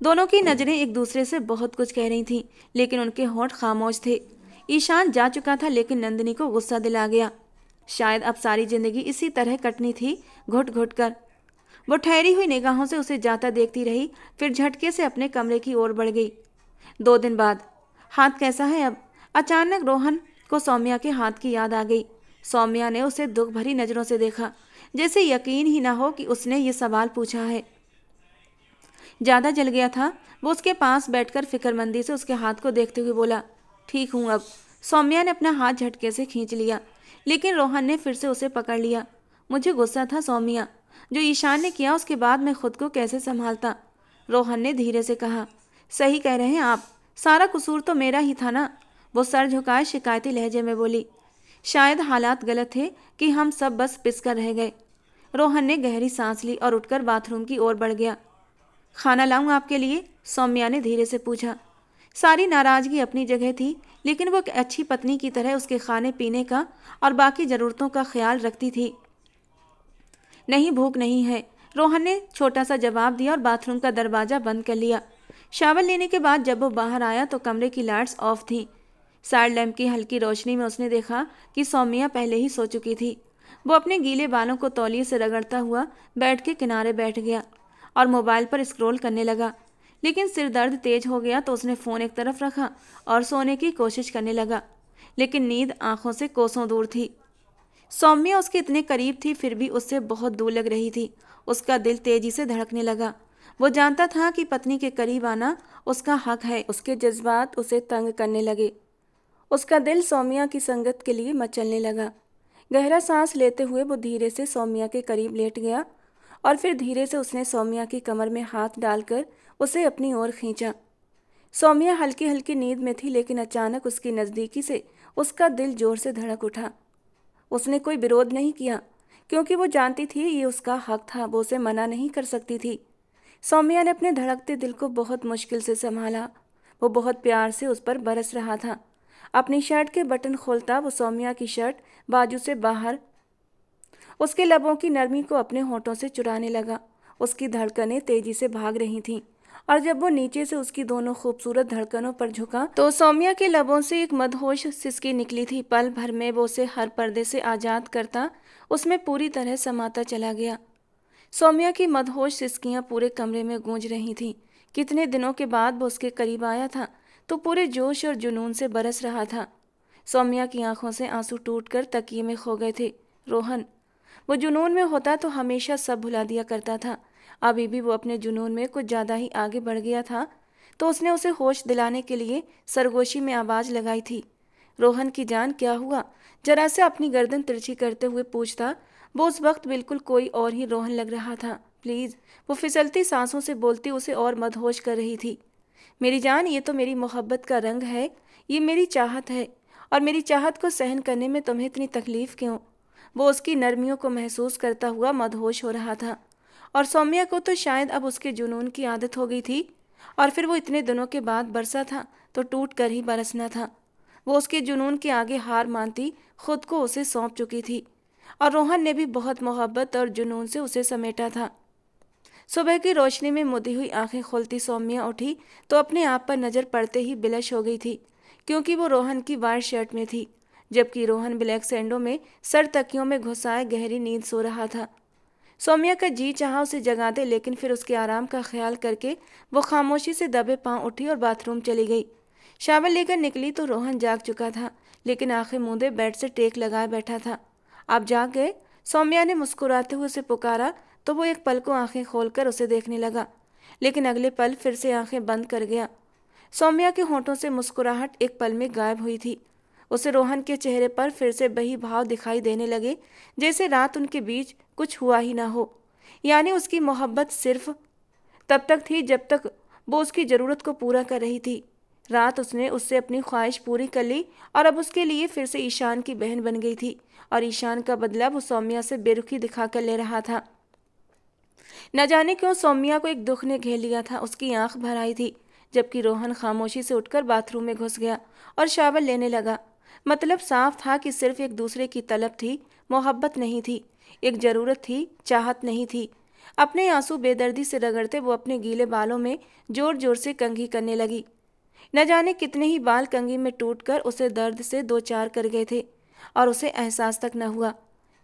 दोनों की नज़रें एक दूसरे से बहुत कुछ कह रही थीं, लेकिन उनके होंठ खामोश थे। ईशान जा चुका था, लेकिन नंदिनी को गुस्सा दिला गया। शायद अब सारी जिंदगी इसी तरह कटनी थी, घुट घुट कर। वो ठहरी हुई निगाहों से उसे जाता देखती रही, फिर झटके से अपने कमरे की ओर बढ़ गई। 2 दिन बाद, हाथ कैसा है अब? अचानक रोहन को सौम्या के हाथ की याद आ गई। सौम्या ने उसे दुख भरी नज़रों से देखा, जैसे यकीन ही ना हो कि उसने ये सवाल पूछा है। ज़्यादा जल गया था? वो उसके पास बैठकर फिक्रमंदी से उसके हाथ को देखते हुए बोला। ठीक हूँ अब। सौम्या ने अपना हाथ झटके से खींच लिया, लेकिन रोहन ने फिर से उसे पकड़ लिया। मुझे गुस्सा था सौम्या, जो ईशान ने किया उसके बाद मैं खुद को कैसे संभालता? रोहन ने धीरे से कहा। सही कह रहे हैं आप, सारा कसूर तो मेरा ही था ना, वो सर झुकाए शिकायती लहजे में बोली। शायद हालात गलत थे कि हम सब बस पिस कर रह गए। रोहन ने गहरी सांस ली और उठकर बाथरूम की ओर बढ़ गया। खाना लाऊं आपके लिए? सौम्या ने धीरे से पूछा। सारी नाराजगी अपनी जगह थी, लेकिन वो एक अच्छी पत्नी की तरह उसके खाने पीने का और बाकी ज़रूरतों का ख्याल रखती थी। नहीं, भूख नहीं है, रोहन ने छोटा सा जवाब दिया और बाथरूम का दरवाज़ा बंद कर लिया। शावर लेने के बाद जब वो बाहर आया तो कमरे की लाइट्स ऑफ थीं। साइड लैंप की हल्की रोशनी में उसने देखा कि सौम्या पहले ही सो चुकी थी। वो अपने गीले बालों को तौलिए से रगड़ता हुआ बेड के किनारे बैठ गया और मोबाइल पर स्क्रॉल करने लगा, लेकिन सिर दर्द तेज हो गया तो उसने फ़ोन एक तरफ रखा और सोने की कोशिश करने लगा, लेकिन नींद आंखों से कोसों दूर थी। सौम्या उसके इतने करीब थी, फिर भी उससे बहुत दूर लग रही थी। उसका दिल तेजी से धड़कने लगा। वो जानता था कि पत्नी के करीब आना उसका हक है। उसके जज्बात उसे तंग करने लगे। उसका दिल सौम्या की संगत के लिए मचलने लगा। गहरा सांस लेते हुए वो धीरे से सौम्या के करीब लेट गया और फिर धीरे से उसने सौम्या की कमर में हाथ डालकर उसे अपनी ओर खींचा। सौम्या हल्की हल्की नींद में थी, लेकिन अचानक उसकी नज़दीकी से उसका दिल जोर से धड़क उठा। उसने कोई विरोध नहीं किया, क्योंकि वो जानती थी ये उसका हक था, वो उसे मना नहीं कर सकती थी। सौम्या ने अपने धड़कते दिल को बहुत मुश्किल से संभाला। वो बहुत प्यार से उस पर बरस रहा था। अपनी शर्ट के बटन खोलता वो सौम्या की शर्ट बाजू से बाहर उसके लबों की नरमी को अपने होठों से चुराने लगा। उसकी धड़कनें तेजी से भाग रही थीं और जब वो नीचे से उसकी दोनों खूबसूरत धड़कनों पर झुका तो सौम्या के लबों से एक मदहोश सिसकी निकली थी। पल भर में वो उसे हर पर्दे से आज़ाद करता उसमें पूरी तरह समाता चला गया। सौम्या की मदहोश सिसकियाँ पूरे कमरे में गूंज रही थीं। कितने दिनों के बाद वो उसके करीब आया था तो पूरे जोश और जुनून से बरस रहा था। सौम्या की आंखों से आंसू टूटकर तकिए में खो गए थे। रोहन, वो जुनून में होता तो हमेशा सब भुला दिया करता था। अभी भी वो अपने जुनून में कुछ ज़्यादा ही आगे बढ़ गया था, तो उसने उसे होश दिलाने के लिए सरगोशी में आवाज़ लगाई थी। रोहन की जान, क्या हुआ? जरा से अपनी गर्दन तिरछी करते हुए पूछता। वो उस वक्त बिल्कुल कोई और ही रोहन लग रहा था। प्लीज़, वो फिसलती सांसों से बोलती उसे और मदहोश कर रही थी। मेरी जान, ये तो मेरी मोहब्बत का रंग है, ये मेरी चाहत है, और मेरी चाहत को सहन करने में तुम्हें इतनी तकलीफ़ क्यों? वो उसकी नरमियों को महसूस करता हुआ मदहोश हो रहा था और सौम्या को तो शायद अब उसके जुनून की आदत हो गई थी, और फिर वो इतने दिनों के बाद बरसा था तो टूट कर ही बरसना था। वो उसके जुनून के आगे हार मानती खुद को उसे सौंप चुकी थी, और रोहन ने भी बहुत मोहब्बत और जुनून से उसे समेटा था। सुबह की रोशनी में मुदी हुई आंखें खोलती सौम्या उठी तो अपने आप पर नजर पड़ते ही बिलश हो गई थी, क्योंकि वो रोहन की वाइट शर्ट में थी, जबकि रोहन ब्लैक सैंडो में सर तकियों में घुसाए गहरी नींद सो रहा था। सौम्या का जी चाहा उसे जगा दे, लेकिन फिर उसके आराम का ख्याल करके वो खामोशी से दबे पांव उठी और बाथरूम चली गई। शावल लेकर निकली तो रोहन जाग चुका था, लेकिन आंखें मूंदे बेड से टेक लगाए बैठा था। आप जाग गए? सौम्या ने मुस्कुराते हुए उसे पुकारा तो वो एक पल को आंखें खोलकर उसे देखने लगा, लेकिन अगले पल फिर से आंखें बंद कर गया। सौम्या के होंठों से मुस्कुराहट एक पल में गायब हुई थी। उसे रोहन के चेहरे पर फिर से वही भाव दिखाई देने लगे जैसे रात उनके बीच कुछ हुआ ही ना हो। यानी उसकी मोहब्बत सिर्फ तब तक थी जब तक वो उसकी ज़रूरत को पूरा कर रही थी। रात उसने उससे अपनी ख्वाहिश पूरी कर ली और अब उसके लिए फिर से ईशान की बहन बन गई थी, और ईशान का बदला वो सौम्या से बेरुखी दिखाकर ले रहा था। न जाने क्यों सौम्या को एक दुख ने घेर लिया था। उसकी आंख भर आई थी, जबकि रोहन खामोशी से उठकर बाथरूम में घुस गया और शावर लेने लगा। मतलब साफ था कि सिर्फ एक दूसरे की तलब थी, मोहब्बत नहीं थी, एक ज़रूरत थी, चाहत नहीं थी। अपने आंसू बेदर्दी से रगड़ते वो अपने गीले बालों में जोर जोर से कंघी करने लगी। न जाने कितने ही बाल कंघी में टूटकर उसे दर्द से दो चार कर गए थे, और उसे एहसास तक न हुआ।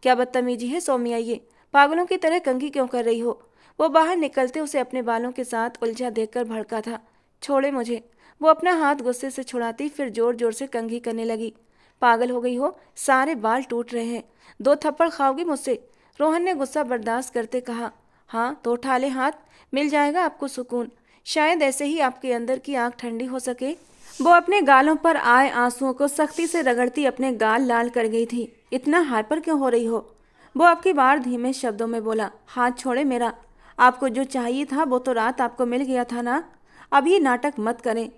क्या बदतमीजी है सौम्या, ये पागलों की तरह कंघी क्यों कर रही हो? वो बाहर निकलते उसे अपने बालों के साथ उलझा देखकर भड़का था। छोड़े मुझे। वो अपना हाथ गुस्से से छुड़ाती फिर जोर जोर से कंघी करने लगी। पागल हो गई हो? सारे बाल टूट रहे हैं। 2 थप्पड़ खाओगी मुझसे? रोहन ने गुस्सा बर्दाश्त करते कहा। हाँ तो उठा ले हाथ, मिल जाएगा आपको सुकून। शायद ऐसे ही आपके अंदर की आग ठंडी हो सके। वो अपने गालों पर आए आंसुओं को सख्ती से रगड़ती अपने गाल लाल कर गई थी। इतना हाइपर क्यों हो रही हो? वो आपकी बार धीमे शब्दों में बोला। हाथ छोड़े मेरा। आपको जो चाहिए था वो तो रात आपको मिल गया था ना, अब ये नाटक मत करें।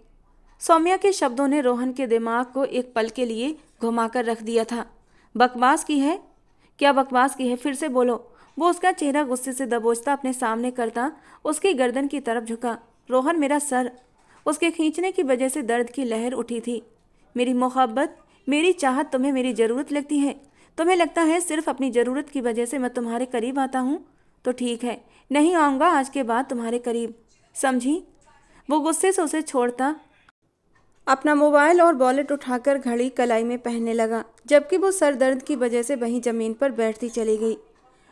सौम्या के शब्दों ने रोहन के दिमाग को एक पल के लिए घुमाकर रख दिया था। बकवास की है? क्या बकवास की है? फिर से बोलो। वो उसका चेहरा गुस्से से दबोचता अपने सामने करता उसकी गर्दन की तरफ झुका। रोहन मेरा सर। उसके खींचने की वजह से दर्द की लहर उठी थी। मेरी मोहब्बत, मेरी चाहत तुम्हें मेरी ज़रूरत लगती है? तुम्हें लगता है सिर्फ अपनी ज़रूरत की वजह से मैं तुम्हारे करीब आता हूँ? तो ठीक है, नहीं आऊँगा आज के बाद तुम्हारे करीब, समझी? वो गुस्से से उसे छोड़ता अपना मोबाइल और वॉलेट उठाकर घड़ी कलाई में पहनने लगा, जबकि वो सर दर्द की वजह से वहीं ज़मीन पर बैठती चली गई।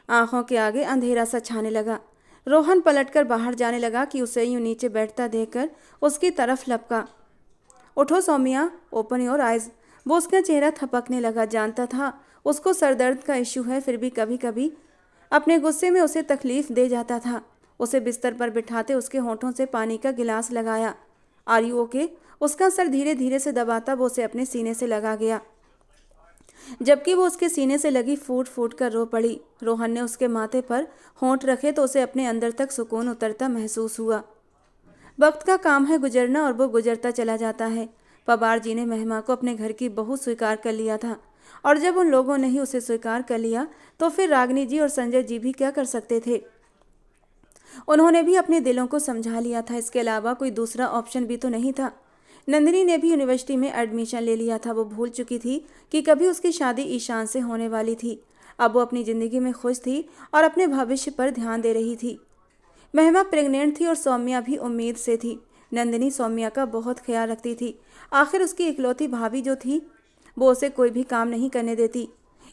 आंखों के आगे अंधेरा सा छाने लगा। रोहन पलटकर बाहर जाने लगा कि उसे यूं नीचे बैठता देखकर उसकी तरफ लपका। उठो सौम्या, ओपन योर आइज। वो उसका चेहरा थपकने लगा। जानता था उसको सरदर्द का इश्यू है, फिर भी कभी कभी अपने गुस्से में उसे तकलीफ दे जाता था। उसे बिस्तर पर बिठाते उसके होंठों से पानी का गिलास लगाया। Are you okay? उसका सर धीरे धीरे से दबाता वो उसे अपने सीने से लगा गया, जबकि वो उसके सीने से लगी फूट फूट कर रो पड़ी। रोहन ने उसके माथे पर होंठ रखे तो उसे अपने अंदर तक सुकून उतरता महसूस हुआ। वक्त का काम है गुजरना, और वो गुजरता चला जाता है। पवार जी ने महिमा को अपने घर की बहू स्वीकार कर लिया था, और जब उन लोगों ने ही उसे स्वीकार कर लिया तो फिर रागिनी जी और संजय जी भी क्या कर सकते थे? उन्होंने भी अपने दिलों को समझा लिया था। इसके अलावा कोई दूसरा ऑप्शन भी तो नहीं था। नंदिनी ने भी यूनिवर्सिटी में एडमिशन ले लिया था। वो भूल चुकी थी कि कभी उसकी शादी ईशान से होने वाली थी। अब वो अपनी ज़िंदगी में खुश थी और अपने भविष्य पर ध्यान दे रही थी। महिमा प्रेग्नेंट थी और सौम्या भी उम्मीद से थी। नंदिनी सौम्या का बहुत ख्याल रखती थी। आखिर उसकी इकलौती भाभी जो थी वो उसे कोई भी काम नहीं करने देती।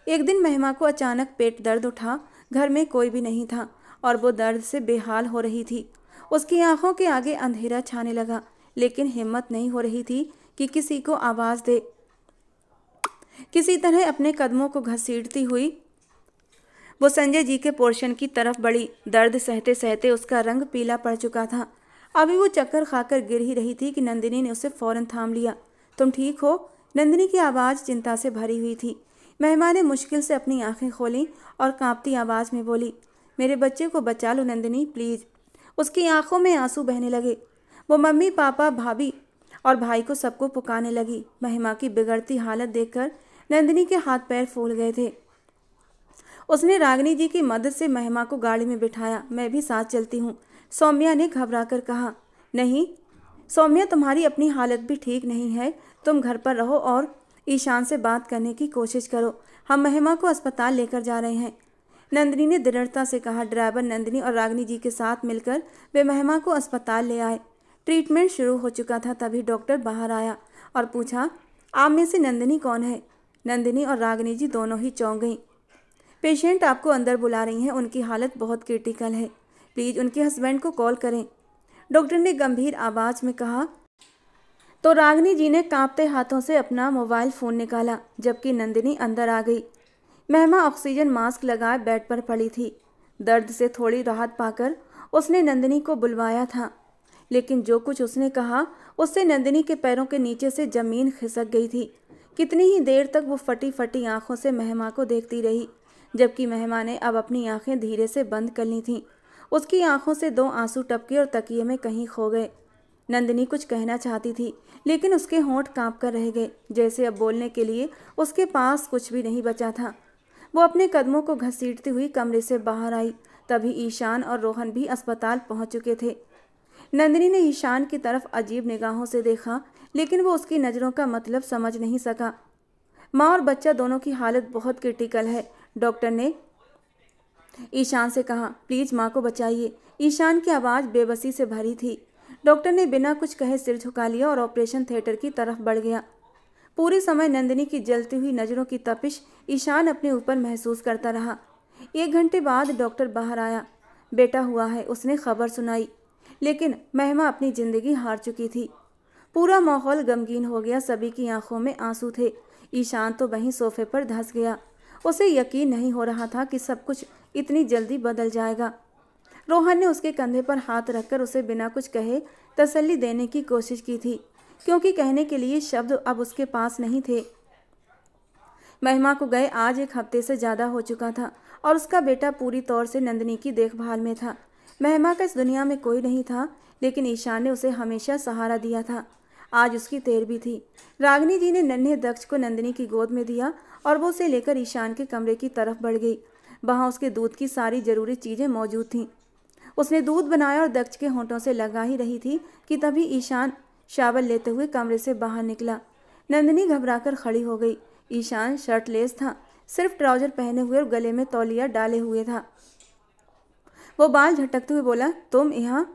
एक दिन महिमा को अचानक पेट दर्द उठा। घर में कोई भी नहीं था और वो दर्द से बेहाल हो रही थी। उसकी आंखों के आगे अंधेरा छाने लगा, लेकिन हिम्मत नहीं हो रही थी कि किसी को आवाज़ दे। किसी तरह अपने कदमों को घसीटती हुई वो संजय जी के पोर्शन की तरफ बढ़ी। दर्द सहते सहते उसका रंग पीला पड़ चुका था। अभी वो चक्कर खाकर गिर ही रही थी कि नंदिनी ने उसे फौरन थाम लिया। तुम ठीक हो? नंदिनी की आवाज़ चिंता से भरी हुई थी। महिमा ने मुश्किल से अपनी आंखें खोली और कांपती आवाज़ में बोली, मेरे बच्चे को बचा लो नंदिनी, प्लीज़। उसकी आंखों में आंसू बहने लगे। वो मम्मी, पापा, भाभी और भाई को सबको पुकारने लगी। महिमा की बिगड़ती हालत देखकर नंदिनी के हाथ पैर फूल गए थे। उसने रागिनी जी की मदद से महिमा को गाड़ी में बिठाया। मैं भी साथ चलती हूँ, सौम्या ने घबराकर कहा। नहीं सौम्या, तुम्हारी अपनी हालत भी ठीक नहीं है, तुम घर पर रहो और ईशान से बात करने की कोशिश करो। हम महिमा को अस्पताल लेकर जा रहे हैं, नंदिनी ने दृढ़ता से कहा। ड्राइवर नंदिनी और रागिनी जी के साथ मिलकर वे महिमा को अस्पताल ले आए। ट्रीटमेंट शुरू हो चुका था, तभी डॉक्टर बाहर आया और पूछा, आप में से नंदिनी कौन है? नंदिनी और रागिनी जी दोनों ही चौंक गईं। पेशेंट आपको अंदर बुला रही हैं, उनकी हालत बहुत क्रिटिकल है, प्लीज़ उनके हस्बैंड को कॉल करें, डॉक्टर ने गंभीर आवाज़ में कहा। तो रागिनी जी ने कांपते हाथों से अपना मोबाइल फ़ोन निकाला, जबकि नंदिनी अंदर आ गई। महिमा ऑक्सीजन मास्क लगाए बेड पर पड़ी थी। दर्द से थोड़ी राहत पाकर उसने नंदिनी को बुलवाया था, लेकिन जो कुछ उसने कहा उससे नंदिनी के पैरों के नीचे से ज़मीन खिसक गई थी। कितनी ही देर तक वो फटी फटी आंखों से महिमा को देखती रही, जबकि महिमा ने अब अपनी आंखें धीरे से बंद कर ली थीं। उसकी आंखों से 2 आंसू टपके और तकिए में कहीं खो गए। नंदिनी कुछ कहना चाहती थी, लेकिन उसके होंठ कांप कर रह गए, जैसे अब बोलने के लिए उसके पास कुछ भी नहीं बचा था। वो अपने कदमों को घसीटती हुई कमरे से बाहर आई। तभी ईशान और रोहन भी अस्पताल पहुंच चुके थे। नंदिनी ने ईशान की तरफ अजीब निगाहों से देखा, लेकिन वो उसकी नज़रों का मतलब समझ नहीं सका। माँ और बच्चा दोनों की हालत बहुत क्रिटिकल है, डॉक्टर ने ईशान से कहा। प्लीज़ माँ को बचाइए। ईशान की आवाज़ बेबसी से भरी थी। डॉक्टर ने बिना कुछ कहे सिर झुका लिया और ऑपरेशन थिएटर की तरफ बढ़ गया। पूरे समय नंदिनी की जलती हुई नज़रों की तपिश ईशान अपने ऊपर महसूस करता रहा। 1 घंटे बाद डॉक्टर बाहर आया। बेटा हुआ है, उसने खबर सुनाई, लेकिन महिमा अपनी ज़िंदगी हार चुकी थी। पूरा माहौल गमगीन हो गया, सभी की आंखों में आंसू थे। ईशान तो वहीं सोफे पर धंस गया। उसे यकीन नहीं हो रहा था कि सब कुछ इतनी जल्दी बदल जाएगा। रोहन ने उसके कंधे पर हाथ रखकर उसे बिना कुछ कहे तसल्ली देने की कोशिश की थी, क्योंकि कहने के लिए शब्द अब उसके पास नहीं थे। महिमा को गए आज 1 हफ्ते से ज़्यादा हो चुका था और उसका बेटा पूरी तौर से नंदिनी की देखभाल में था। महिमा का इस दुनिया में कोई नहीं था, लेकिन ईशान ने उसे हमेशा सहारा दिया था। आज उसकी 13वीं थी। रागिनी जी ने नन्हे दक्ष को नंदिनी की गोद में दिया और वो उसे लेकर ईशान के कमरे की तरफ बढ़ गई। वहाँ उसके दूध की सारी ज़रूरी चीज़ें मौजूद थीं। उसने दूध बनाया और दक्ष के होंठों से लगा ही रही थी कि तभी ईशान शावल लेते हुए कमरे से बाहर निकला। नंदिनी घबराकर खड़ी हो गई। ईशान शर्टलेस था, सिर्फ ट्राउजर पहने हुए और गले में तौलिया डाले हुए था। वो बाल झटकते हुए बोला, तुम यहाँ?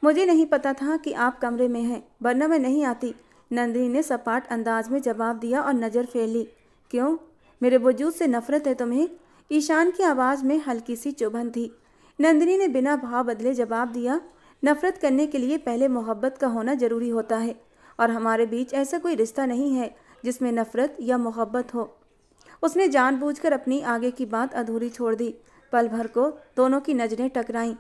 मुझे नहीं पता था कि आप कमरे में हैं, वरना मैं नहीं आती, नंदिनी ने सपाट अंदाज में जवाब दिया और नज़र फेर ली। क्यों, मेरे वजूद से नफरत है तुम्हें? ईशान की आवाज़ में हल्की सी चुभन थी। नंदिनी ने बिना भाव बदले जवाब दिया, नफरत करने के लिए पहले मोहब्बत का होना ज़रूरी होता है, और हमारे बीच ऐसा कोई रिश्ता नहीं है जिसमें नफरत या मोहब्बत हो। उसने जानबूझकर अपनी आगे की बात अधूरी छोड़ दी। पल भर को दोनों की नज़रें टकराईं।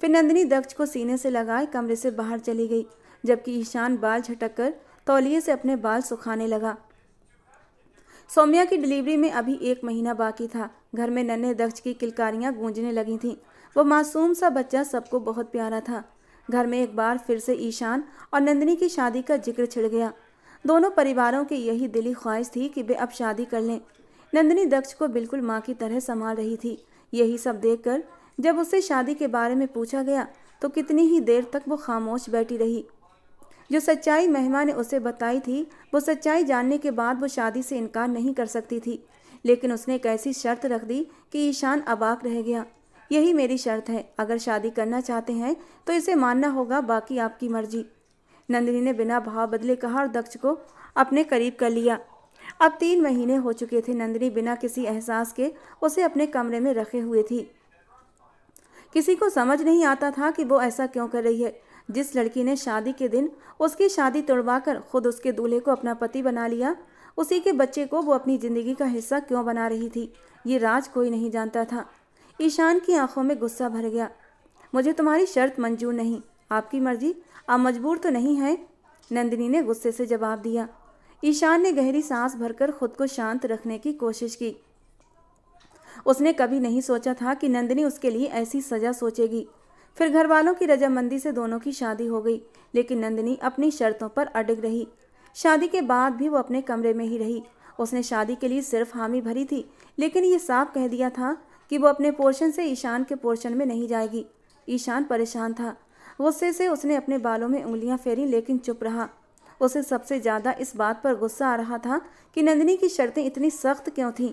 फिर नंदिनी दक्ष को सीने से लगाए कमरे से बाहर चली गई, जबकि ईशान बाल झटककर तौलिए से अपने बाल सुखाने लगा। सौम्या की डिलीवरी में अभी 1 महीना बाकी था। घर में नन्हे दक्ष की किलकारियाँ गूंजने लगी थीं। वो मासूम सा बच्चा सबको बहुत प्यारा था। घर में एक बार फिर से ईशान और नंदिनी की शादी का जिक्र छिड़ गया। दोनों परिवारों की यही दिली ख्वाहिश थी कि वे अब शादी कर लें। नंदिनी दक्ष को बिल्कुल माँ की तरह संभाल रही थी। यही सब देखकर जब उससे शादी के बारे में पूछा गया तो कितनी ही देर तक वो खामोश बैठी रही। जो सच्चाई महिमा ने उसे बताई थी, वो सच्चाई जानने के बाद वो शादी से इनकार नहीं कर सकती थी, लेकिन उसने एक ऐसी शर्त रख दी कि ईशान अबाक रह गया। यही मेरी शर्त है, अगर शादी करना चाहते हैं तो इसे मानना होगा, बाकी आपकी मर्जी, नंदिनी ने बिना भाव बदले कहा और दक्ष को अपने करीब कर लिया। अब 3 महीने हो चुके थे। नंदिनी बिना किसी एहसास के उसे अपने कमरे में रखे हुए थी। किसी को समझ नहीं आता था कि वो ऐसा क्यों कर रही है। जिस लड़की ने शादी के दिन उसकी शादी तोड़वाकर खुद उसके दूल्हे को अपना पति बना लिया, उसी के बच्चे को वो अपनी ज़िंदगी का हिस्सा क्यों बना रही थी, ये राज कोई नहीं जानता था। ईशान की आंखों में गुस्सा भर गया। मुझे तुम्हारी शर्त मंजूर नहीं, आपकी मर्जी, आप मजबूर तो नहीं हैं, नंदिनी ने गुस्से से जवाब दिया। ईशान ने गहरी सांस भरकर खुद को शांत रखने की कोशिश की। उसने कभी नहीं सोचा था कि नंदिनी उसके लिए ऐसी सज़ा सोचेगी। फिर घर वालों की रजामंदी से दोनों की शादी हो गई, लेकिन नंदिनी अपनी शर्तों पर अड़ग रही। शादी के बाद भी वो अपने कमरे में ही रही। उसने शादी के लिए सिर्फ हामी भरी थी, लेकिन ये साफ कह दिया था कि वो अपने पोर्शन से ईशान के पोर्शन में नहीं जाएगी। ईशान परेशान था। गुस्से से उसने अपने बालों में उंगलियां फेरी, लेकिन चुप रहा। उसे सबसे ज़्यादा इस बात पर गुस्सा आ रहा था कि नंदिनी की शर्तें इतनी सख्त क्यों थीं।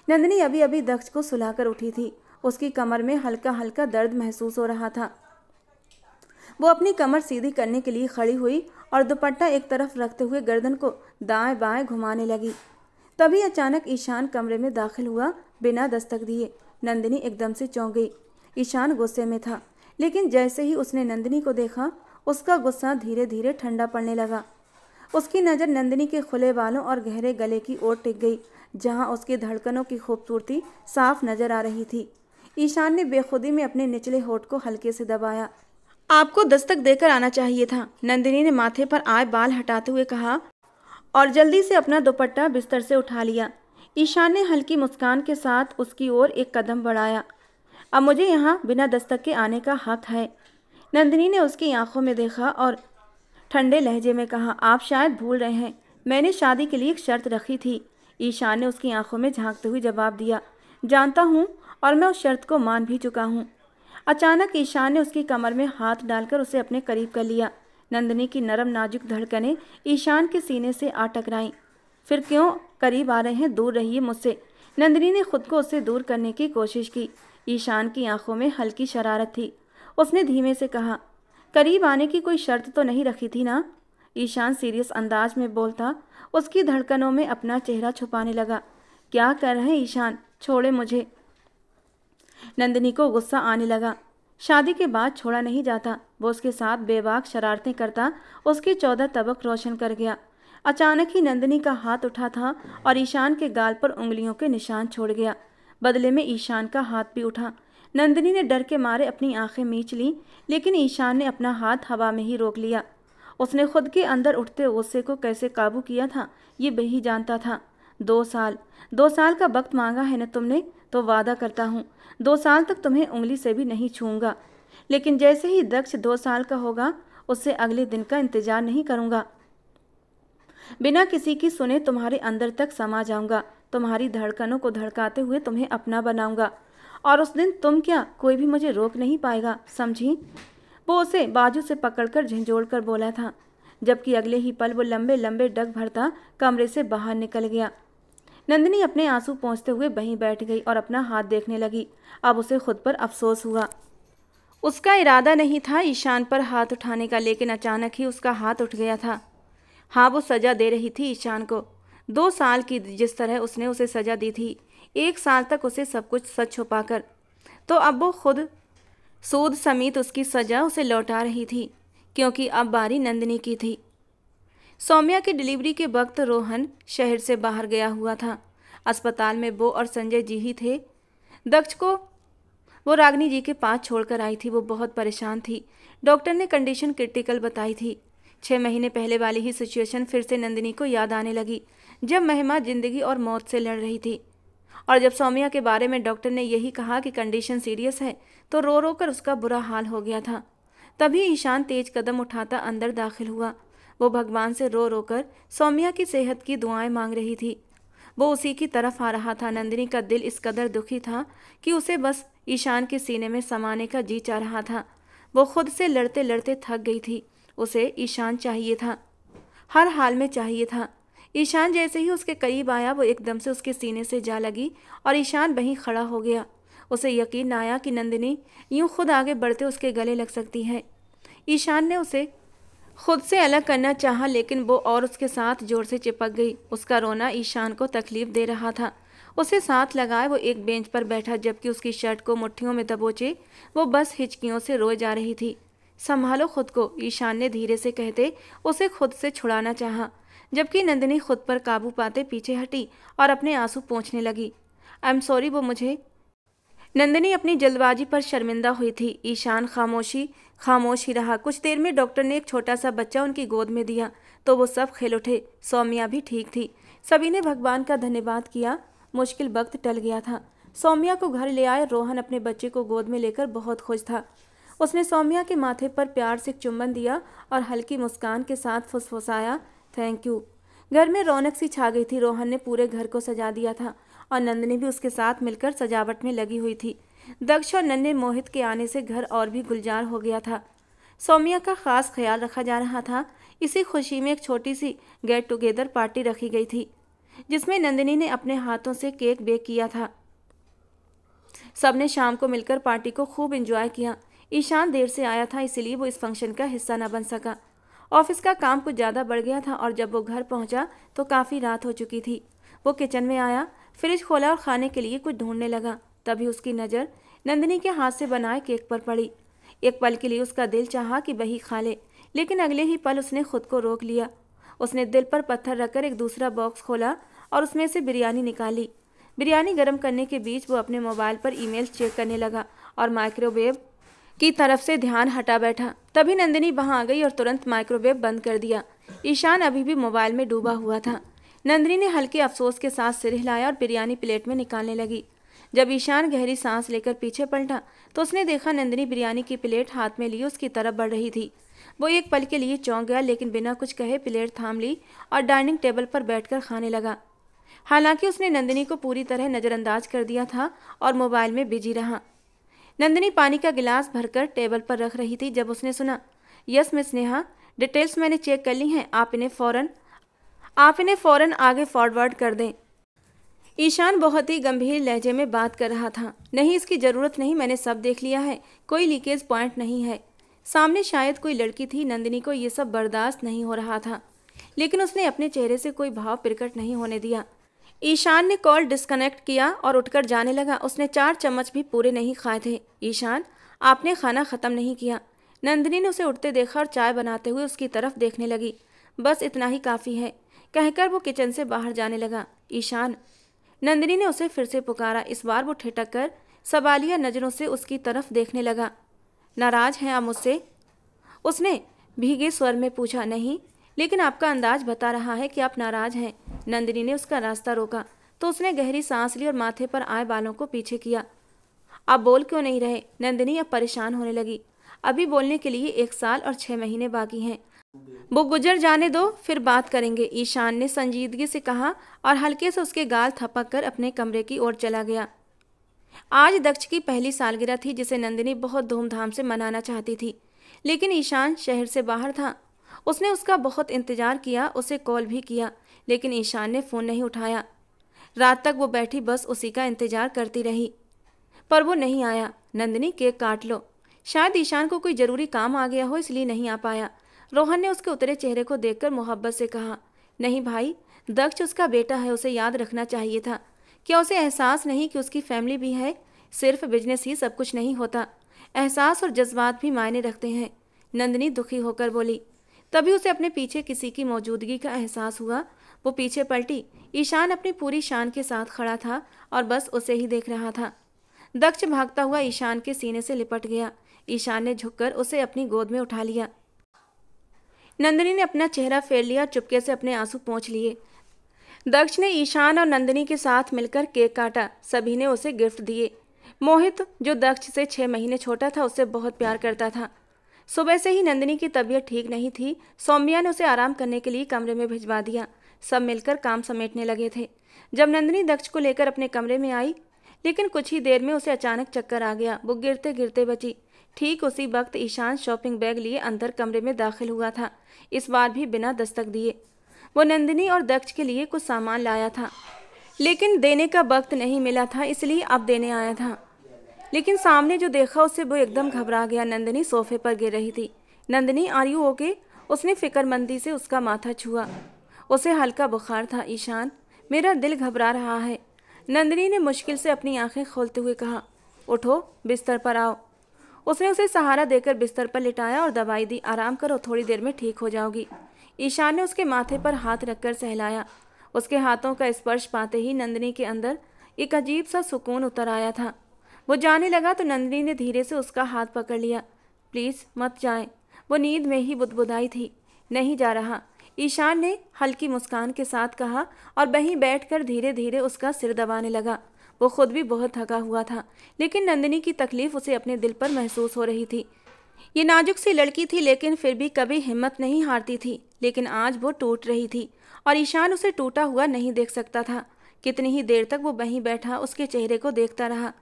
नंदिनी अभी अभी दक्ष को सुलाकर उठी थी। उसकी कमर में हल्का हल्का दर्द महसूस हो रहा था। वो अपनी कमर सीधी करने के लिए खड़ी हुई और दुपट्टा एक तरफ रखते हुए गर्दन को दाएं बाएं घुमाने लगी। तभी अचानक ईशान कमरे में दाखिल हुआ, बिना दस्तक दिए। नंदिनी एकदम से चौंक गई। ईशान गुस्से में था, लेकिन जैसे ही उसने नंदिनी को देखा, उसका गुस्सा धीरे धीरे ठंडा पड़ने लगा। उसकी नज़र नंदिनी के खुले बालों और गहरे गले की ओर टिक गई, जहां उसकी धड़कनों की खूबसूरती साफ नजर आ रही थी। ईशान ने बेखुदी में अपने निचले होठ को हल्के से दबाया। आपको दस्तक देकर आना चाहिए था, नंदिनी ने माथे पर आए बाल हटाते हुए कहा और जल्दी से अपना दुपट्टा बिस्तर से उठा लिया। ईशान ने हल्की मुस्कान के साथ उसकी ओर एक कदम बढ़ाया। अब मुझे यहाँ बिना दस्तक के आने का हक है। नंदिनी ने उसकी आंखों में देखा और ठंडे लहजे में कहा, आप शायद भूल रहे हैं, मैंने शादी के लिए एक शर्त रखी थी। ईशान ने उसकी आंखों में झांकते हुए जवाब दिया, जानता हूँ, और मैं उस शर्त को मान भी चुका हूँ। अचानक ईशान ने उसकी कमर में हाथ डालकर उसे अपने करीब कर लिया। नंदिनी की नरम नाजुक धड़कनें ईशान के सीने से आ टकराईं। फिर क्यों करीब आ रहे हैं, दूर रहिए मुझसे। नंदिनी ने खुद को उससे दूर करने की कोशिश की। ईशान की आंखों में हल्की शरारत थी। उसने धीमे से कहा, करीब आने की कोई शर्त तो नहीं रखी थी ना। ईशान सीरियस अंदाज में बोलता उसकी धड़कनों में अपना चेहरा छुपाने लगा। क्या कर रहे हैं ईशान, छोड़े मुझे। नंदिनी को गुस्सा आने लगा। शादी के बाद छोड़ा नहीं जाता। वो उसके साथ बेबाक शरारतें करता उसके 14 तबक रोशन कर गया। अचानक ही नंदिनी का हाथ उठा था और ईशान के गाल पर उंगलियों के निशान छोड़ गया। बदले में ईशान का हाथ भी उठा। नंदिनी ने डर के मारे अपनी आंखें मींच लीं, लेकिन ईशान ने अपना हाथ हवा में ही रोक लिया। उसने खुद के अंदर उठते गुस्से को कैसे काबू किया था, ये वही जानता था। 2 साल का वक्त मांगा है न तुमने, तो वादा करता हूँ 2 साल तक तुम्हें उंगली से भी नहीं छूऊंगा। लेकिन जैसे ही दक्ष 2 साल का होगा, उससे अगले दिन का इंतजार नहीं करूँगा। बिना किसी की सुने तुम्हारे अंदर तक समा जाऊंगा। तुम्हारी धड़कनों को धड़काते हुए तुम्हें अपना बनाऊंगा, और उस दिन तुम क्या, कोई भी मुझे रोक नहीं पाएगा, समझी। वो उसे बाजू से पकड़कर झंझोड़ कर बोला था, जबकि अगले ही पल वो लंबे लंबे डग भरता कमरे से बाहर निकल गया। नंदिनी अपने आंसू पोंछते हुए वहीं बैठ गई और अपना हाथ देखने लगी। अब उसे खुद पर अफसोस हुआ। उसका इरादा नहीं था ईशान पर हाथ उठाने का, लेकिन अचानक ही उसका हाथ उठ गया था। हाँ, वो सज़ा दे रही थी ईशान को, 2 साल की, जिस तरह उसने उसे सज़ा दी थी 1 साल तक उसे सब कुछ सच छुपाकर। तो अब वो खुद सूद समेत उसकी सज़ा उसे लौटा रही थी, क्योंकि अब बारी नंदिनी की थी। सौम्या की डिलीवरी के वक्त रोहन शहर से बाहर गया हुआ था। अस्पताल में वो और संजय जी ही थे। दक्ष को वो रागिनी जी के पास छोड़कर आई थी। वो बहुत परेशान थी। डॉक्टर ने कंडीशन क्रिटिकल बताई थी। 6 महीने पहले वाली ही सिचुएशन फिर से नंदिनी को याद आने लगी, जब महिमा जिंदगी और मौत से लड़ रही थी। और जब सौम्या के बारे में डॉक्टर ने यही कहा कि कंडीशन सीरियस है, तो रो रो कर उसका बुरा हाल हो गया था। तभी ईशान तेज कदम उठाता अंदर दाखिल हुआ। वो भगवान से रो रो कर सौम्या की सेहत की दुआएं मांग रही थी। वो उसी की तरफ आ रहा था। नंदिनी का दिल इस कदर दुखी था कि उसे बस ईशान के सीने में समाने का जी चाह रहा था। वो खुद से लड़ते लड़ते थक गई थी। उसे ईशान चाहिए था, हर हाल में चाहिए था। ईशान जैसे ही उसके करीब आया, वो एकदम से उसके सीने से जा लगी और ईशान वहीं खड़ा हो गया। उसे यकीन आया कि नंदिनी यूं खुद आगे बढ़ते उसके गले लग सकती है। ईशान ने उसे खुद से अलग करना चाहा, लेकिन वो और उसके साथ जोर से चिपक गई। उसका रोना ईशान को तकलीफ दे रहा था। उसे साथ लगाए वो एक बेंच पर बैठा, जबकि उसकी शर्ट को मुट्ठियों में दबोचे वो बस हिचकियों से रोए जा रही थी। संभालो खुद को, ईशान ने धीरे से कहते उसे खुद से छुड़ाना चाहा, जबकि नंदिनी खुद पर काबू पाते पीछे हटी और अपने आंसू पोंछने लगी। आई एम सॉरी, वो मुझे। नंदिनी अपनी जल्दबाजी पर शर्मिंदा हुई थी। ईशान खामोश ही रहा। कुछ देर में डॉक्टर ने एक छोटा सा बच्चा उनकी गोद में दिया तो वो सब खेल उठे। सौम्या भी ठीक थी। सभी ने भगवान का धन्यवाद किया। मुश्किल वक्त टल गया था। सौम्या को घर ले आए। रोहन अपने बच्चे को गोद में लेकर बहुत खुश था। उसने सौम्या के माथे पर प्यार से चुम्बन दिया और हल्की मुस्कान के साथ फुसफुसाया, थैंक यू। घर में रौनक सी छा गई थी। रोहन ने पूरे घर को सजा दिया था और नंदिनी भी उसके साथ मिलकर सजावट में लगी हुई थी। दक्ष और नन्हे मोहित के आने से घर और भी गुलजार हो गया था। सौम्या का खास ख्याल रखा जा रहा था। इसी खुशी में एक छोटी सी गेट टुगेदर पार्टी रखी गई थी, जिसमें नंदिनी ने अपने हाथों से केक बेक किया था। सबने शाम को मिलकर पार्टी को खूब एंजॉय किया। ईशान देर से आया था, इसलिए वो इस फंक्शन का हिस्सा न बन सका। ऑफिस का काम कुछ ज़्यादा बढ़ गया था और जब वो घर पहुंचा तो काफ़ी रात हो चुकी थी। वो किचन में आया, फ्रिज खोला और खाने के लिए कुछ ढूंढने लगा। तभी उसकी नज़र नंदिनी के हाथ से बनाए केक पर पड़ी। एक पल के लिए उसका दिल चाहा कि वही खा ले, लेकिन अगले ही पल उसने खुद को रोक लिया। उसने दिल पर पत्थर रखकर एक दूसरा बॉक्स खोला और उसमें से बिरयानी निकाली। बिरयानी गर्म करने के बीच वो अपने मोबाइल पर ईमेल चेक करने लगा और माइक्रोवेव की तरफ से ध्यान हटा बैठा। तभी नंदिनी वहां आ गई और तुरंत माइक्रोवेव बंद कर दिया। ईशान अभी भी मोबाइल में डूबा हुआ था। नंदिनी ने हल्के अफसोस के साथ सिर हिलाया और बिरयानी प्लेट में निकालने लगी। जब ईशान गहरी सांस लेकर पीछे पलटा तो उसने देखा नंदिनी बिरयानी की प्लेट हाथ में लिए उसकी तरफ बढ़ रही थी। वो एक पल के लिए चौंक गया, लेकिन बिना कुछ कहे प्लेट थाम ली और डाइनिंग टेबल पर बैठकर खाने लगा। हालांकि उसने नंदिनी को पूरी तरह नज़रअंदाज कर दिया था और मोबाइल में बिजी रहा। नंदिनी पानी का गिलास भरकर टेबल पर रख रही थी जब उसने सुना, यस मिस नेहा, डिटेल्स मैंने चेक कर ली हैं, आप इन्हें फ़ौरन आगे फॉरवर्ड कर दें। ईशान बहुत ही गंभीर लहजे में बात कर रहा था। नहीं, इसकी ज़रूरत नहीं, मैंने सब देख लिया है, कोई लीकेज पॉइंट नहीं है। सामने शायद कोई लड़की थी। नंदिनी को ये सब बर्दाश्त नहीं हो रहा था, लेकिन उसने अपने चेहरे से कोई भाव प्रकट नहीं होने दिया। ईशान ने कॉल डिस्कनेक्ट किया और उठकर जाने लगा। उसने 4 चम्मच भी पूरे नहीं खाए थे। ईशान, आपने खाना ख़त्म नहीं किया। नंदिनी ने उसे उठते देखा और चाय बनाते हुए उसकी तरफ देखने लगी। बस इतना ही काफ़ी है, कहकर वो किचन से बाहर जाने लगा। ईशान, नंदिनी ने उसे फिर से पुकारा। इस बार वो ठिठक कर सवालिया नज़रों से उसकी तरफ देखने लगा। नाराज़ हैं आप मुझसे? उसने भीगे स्वर में पूछा। नहीं, लेकिन आपका अंदाज बता रहा है कि आप नाराज़ हैं। नंदिनी ने उसका रास्ता रोका तो उसने गहरी सांस ली और माथे पर आए बालों को पीछे किया। आप बोल क्यों नहीं रहे? नंदिनी अब परेशान होने लगी। अभी बोलने के लिए 1 साल और 6 महीने बाकी हैं। वो गुजर जाने दो, फिर बात करेंगे, ईशान ने संजीदगी से कहा और हल्के से उसके गाल थपक कर अपने कमरे की ओर चला गया। आज दक्ष की पहली सालगिरह थी, जिसे नंदिनी बहुत धूमधाम से मनाना चाहती थी, लेकिन ईशान शहर से बाहर था। उसने उसका बहुत इंतजार किया, उसे कॉल भी किया, लेकिन ईशान ने फ़ोन नहीं उठाया। रात तक वो बैठी बस उसी का इंतजार करती रही, पर वो नहीं आया। नंदिनी, केक काट लो। शायद ईशान को कोई ज़रूरी काम आ गया हो, इसलिए नहीं आ पाया। रोहन ने उसके उतरे चेहरे को देखकर मोहब्बत से कहा। नहीं भाई, दक्ष उसका बेटा है, उसे याद रखना चाहिए था। क्या उसे एहसास नहीं कि उसकी फैमिली भी है? सिर्फ बिजनेस ही सब कुछ नहीं होता, एहसास और जज्बात भी मायने रखते हैं। नंदिनी दुखी होकर बोली। तभी उसे अपने पीछे किसी की मौजूदगी का एहसास हुआ। वो पीछे पलटी। ईशान अपनी पूरी शान के साथ खड़ा था और बस उसे ही देख रहा था। दक्ष भागता हुआ ईशान के सीने से लिपट गया। ईशान ने झुककर उसे अपनी गोद में उठा लिया। नंदिनी ने अपना चेहरा फेर लिया, चुपके से अपने आंसू पोंछ लिए। दक्ष ने ईशान और नंदिनी के साथ मिलकर केक काटा। सभी ने उसे गिफ्ट दिए। मोहित, जो दक्ष से 6 महीने छोटा था, उससे बहुत प्यार करता था। सुबह से ही नंदिनी की तबीयत ठीक नहीं थी। सौम्या ने उसे आराम करने के लिए कमरे में भिजवा दिया। सब मिलकर काम समेटने लगे थे। जब नंदिनी दक्ष को लेकर अपने कमरे में आई, लेकिन कुछ ही देर में उसे अचानक चक्कर आ गया। वो गिरते गिरते बची। ठीक उसी वक्त ईशान शॉपिंग बैग लिए अंदर कमरे में दाखिल हुआ था, इस बार भी बिना दस्तक दिए। वो नंदिनी और दक्ष के लिए कुछ सामान लाया था, लेकिन देने का वक्त नहीं मिला था, इसलिए अब देने आया था। लेकिन सामने जो देखा उससे वो एकदम घबरा गया। नंदिनी सोफे पर गिर रही थी। Nandini, are you okay? उसने फिक्रमंदी से उसका माथा छुआ। उसे हल्का बुखार था। ईशान, मेरा दिल घबरा रहा है। नंदिनी ने मुश्किल से अपनी आंखें खोलते हुए कहा। उठो, बिस्तर पर आओ। उसने उसे सहारा देकर बिस्तर पर लिटाया और दवाई दी। आराम करो, थोड़ी देर में ठीक हो जाओगी। ईशान ने उसके माथे पर हाथ रखकर सहलाया। उसके हाथों का स्पर्श पाते ही नंदिनी के अंदर एक अजीब सा सुकून उतर आया था। वो जाने लगा तो नंदिनी ने धीरे से उसका हाथ पकड़ लिया। प्लीज़ मत जाएं। वो नींद में ही बुदबुदाई थी। नहीं जा रहा, ईशान ने हल्की मुस्कान के साथ कहा और वहीं बैठकर धीरे धीरे उसका सिर दबाने लगा। वो खुद भी बहुत थका हुआ था, लेकिन नंदिनी की तकलीफ उसे अपने दिल पर महसूस हो रही थी। ये नाजुक सी लड़की थी, लेकिन फिर भी कभी हिम्मत नहीं हारती थी। लेकिन आज वो टूट रही थी और ईशान उसे टूटा हुआ नहीं देख सकता था, कितनी ही देर तक वो वहीं बैठा उसके चेहरे को देखता रहा।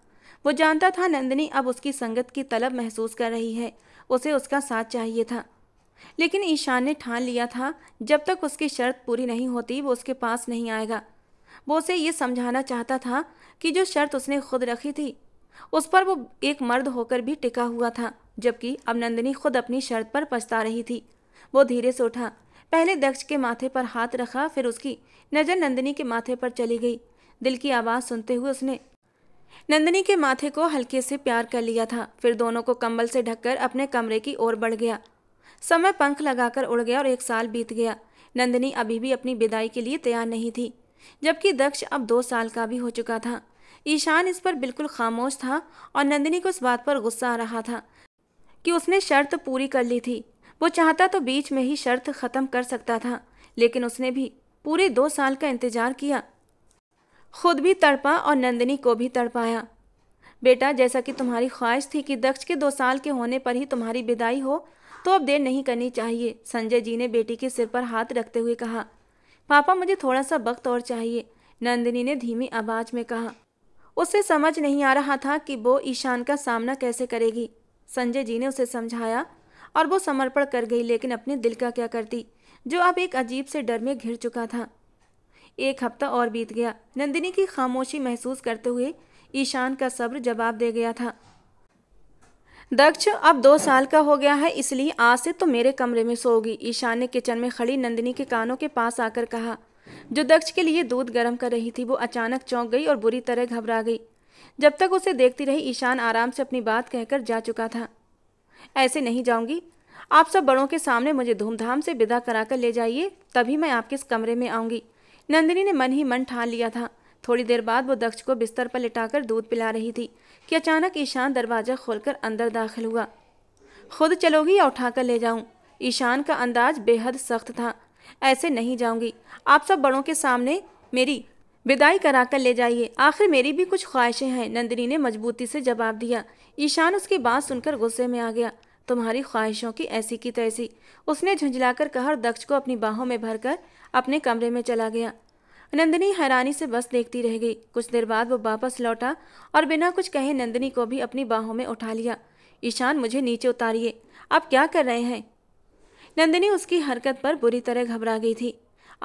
वो जानता था नंदिनी अब उसकी संगत की तलब महसूस कर रही है, उसे उसका साथ चाहिए था। लेकिन ईशान ने ठान लिया था जब तक उसकी शर्त पूरी नहीं होती वो उसके पास नहीं आएगा। वो उसे ये समझाना चाहता था कि जो शर्त उसने खुद रखी थी उस पर वो एक मर्द होकर भी टिका हुआ था, जबकि अब नंदिनी खुद अपनी शर्त पर पछता रही थी। वो धीरे से उठा, पहले दक्ष के माथे पर हाथ रखा, फिर उसकी नज़र नंदिनी के माथे पर चली गई। दिल की आवाज़ सुनते हुए उसने नंदिनी के माथे को हल्के से प्यार कर लिया था, फिर दोनों को कंबल से ढककर अपने कमरे की ओर बढ़ गया। समय पंख लगाकर उड़ गया और 1 साल बीत गया। नंदिनी अभी भी अपनी विदाई के लिए तैयार नहीं थी, जबकि दक्ष अब 2 साल का भी हो चुका था। ईशान इस पर बिल्कुल खामोश था और नंदिनी को इस बात पर गुस्सा आ रहा था कि उसने शर्त पूरी कर ली थी। वो चाहता तो बीच में ही शर्त ख़त्म कर सकता था, लेकिन उसने भी पूरे 2 साल का इंतजार किया, खुद भी तड़पा और नंदिनी को भी तड़पाया। बेटा, जैसा कि तुम्हारी ख्वाहिश थी कि दक्ष के 2 साल के होने पर ही तुम्हारी विदाई हो, तो अब देर नहीं करनी चाहिए, संजय जी ने बेटी के सिर पर हाथ रखते हुए कहा। पापा, मुझे थोड़ा सा वक्त और चाहिए, नंदिनी ने धीमी आवाज में कहा। उसे समझ नहीं आ रहा था कि वो ईशान का सामना कैसे करेगी। संजय जी ने उसे समझाया और वो समर्पण कर गई, लेकिन अपने दिल का क्या करती, जो अब एक अजीब से डर में घिर चुका था। 1 हफ्ता और बीत गया। नंदिनी की खामोशी महसूस करते हुए ईशान का सब्र जवाब दे गया था। दक्ष अब 2 साल का हो गया है, इसलिए आज से तो मेरे कमरे में सोओगी, ईशान ने किचन में खड़ी नंदिनी के कानों के पास आकर कहा। जो दक्ष के लिए दूध गर्म कर रही थी वो अचानक चौंक गई और बुरी तरह घबरा गई। जब तक उसे देखती रही ईशान आराम से अपनी बात कहकर जा चुका था। ऐसे नहीं जाऊंगी, आप सब बड़ों के सामने मुझे धूमधाम से विदा कराकर ले जाइए, तभी मैं आपके इस कमरे में आऊंगी। नंदिनी ने मन ही मन ठान लिया था। थोड़ी देर बाद वो दक्ष को बिस्तर पर लिटाकर दूध पिला रही थी कि अचानक ईशान दरवाजा खोलकर अंदर दाखिल हुआ। खुद चलोगी या उठाकर ले जाऊं? ईशान का अंदाज बेहद सख्त था। ऐसे नहीं जाऊंगी, आप सब बड़ों के सामने मेरी विदाई कराकर ले जाइए, आखिर मेरी भी कुछ ख्वाहिशें हैं, नंदिनी ने मजबूती से जवाब दिया। ईशान उसकी बात सुनकर गुस्से में आ गया। तुम्हारी ख्वाहिशों की ऐसी की तैसी, उसने झुंझलाकर कहा और दक्ष को अपनी बाहों में भरकर अपने कमरे में चला गया। नंदिनी हैरानी से बस देखती रह गई। कुछ देर बाद वो वापस लौटा और बिना कुछ कहे नंदिनी को भी अपनी बाहों में उठा लिया। ईशान, मुझे नीचे उतारिए, आप क्या कर रहे हैं? नंदिनी उसकी हरकत पर बुरी तरह घबरा गई थी।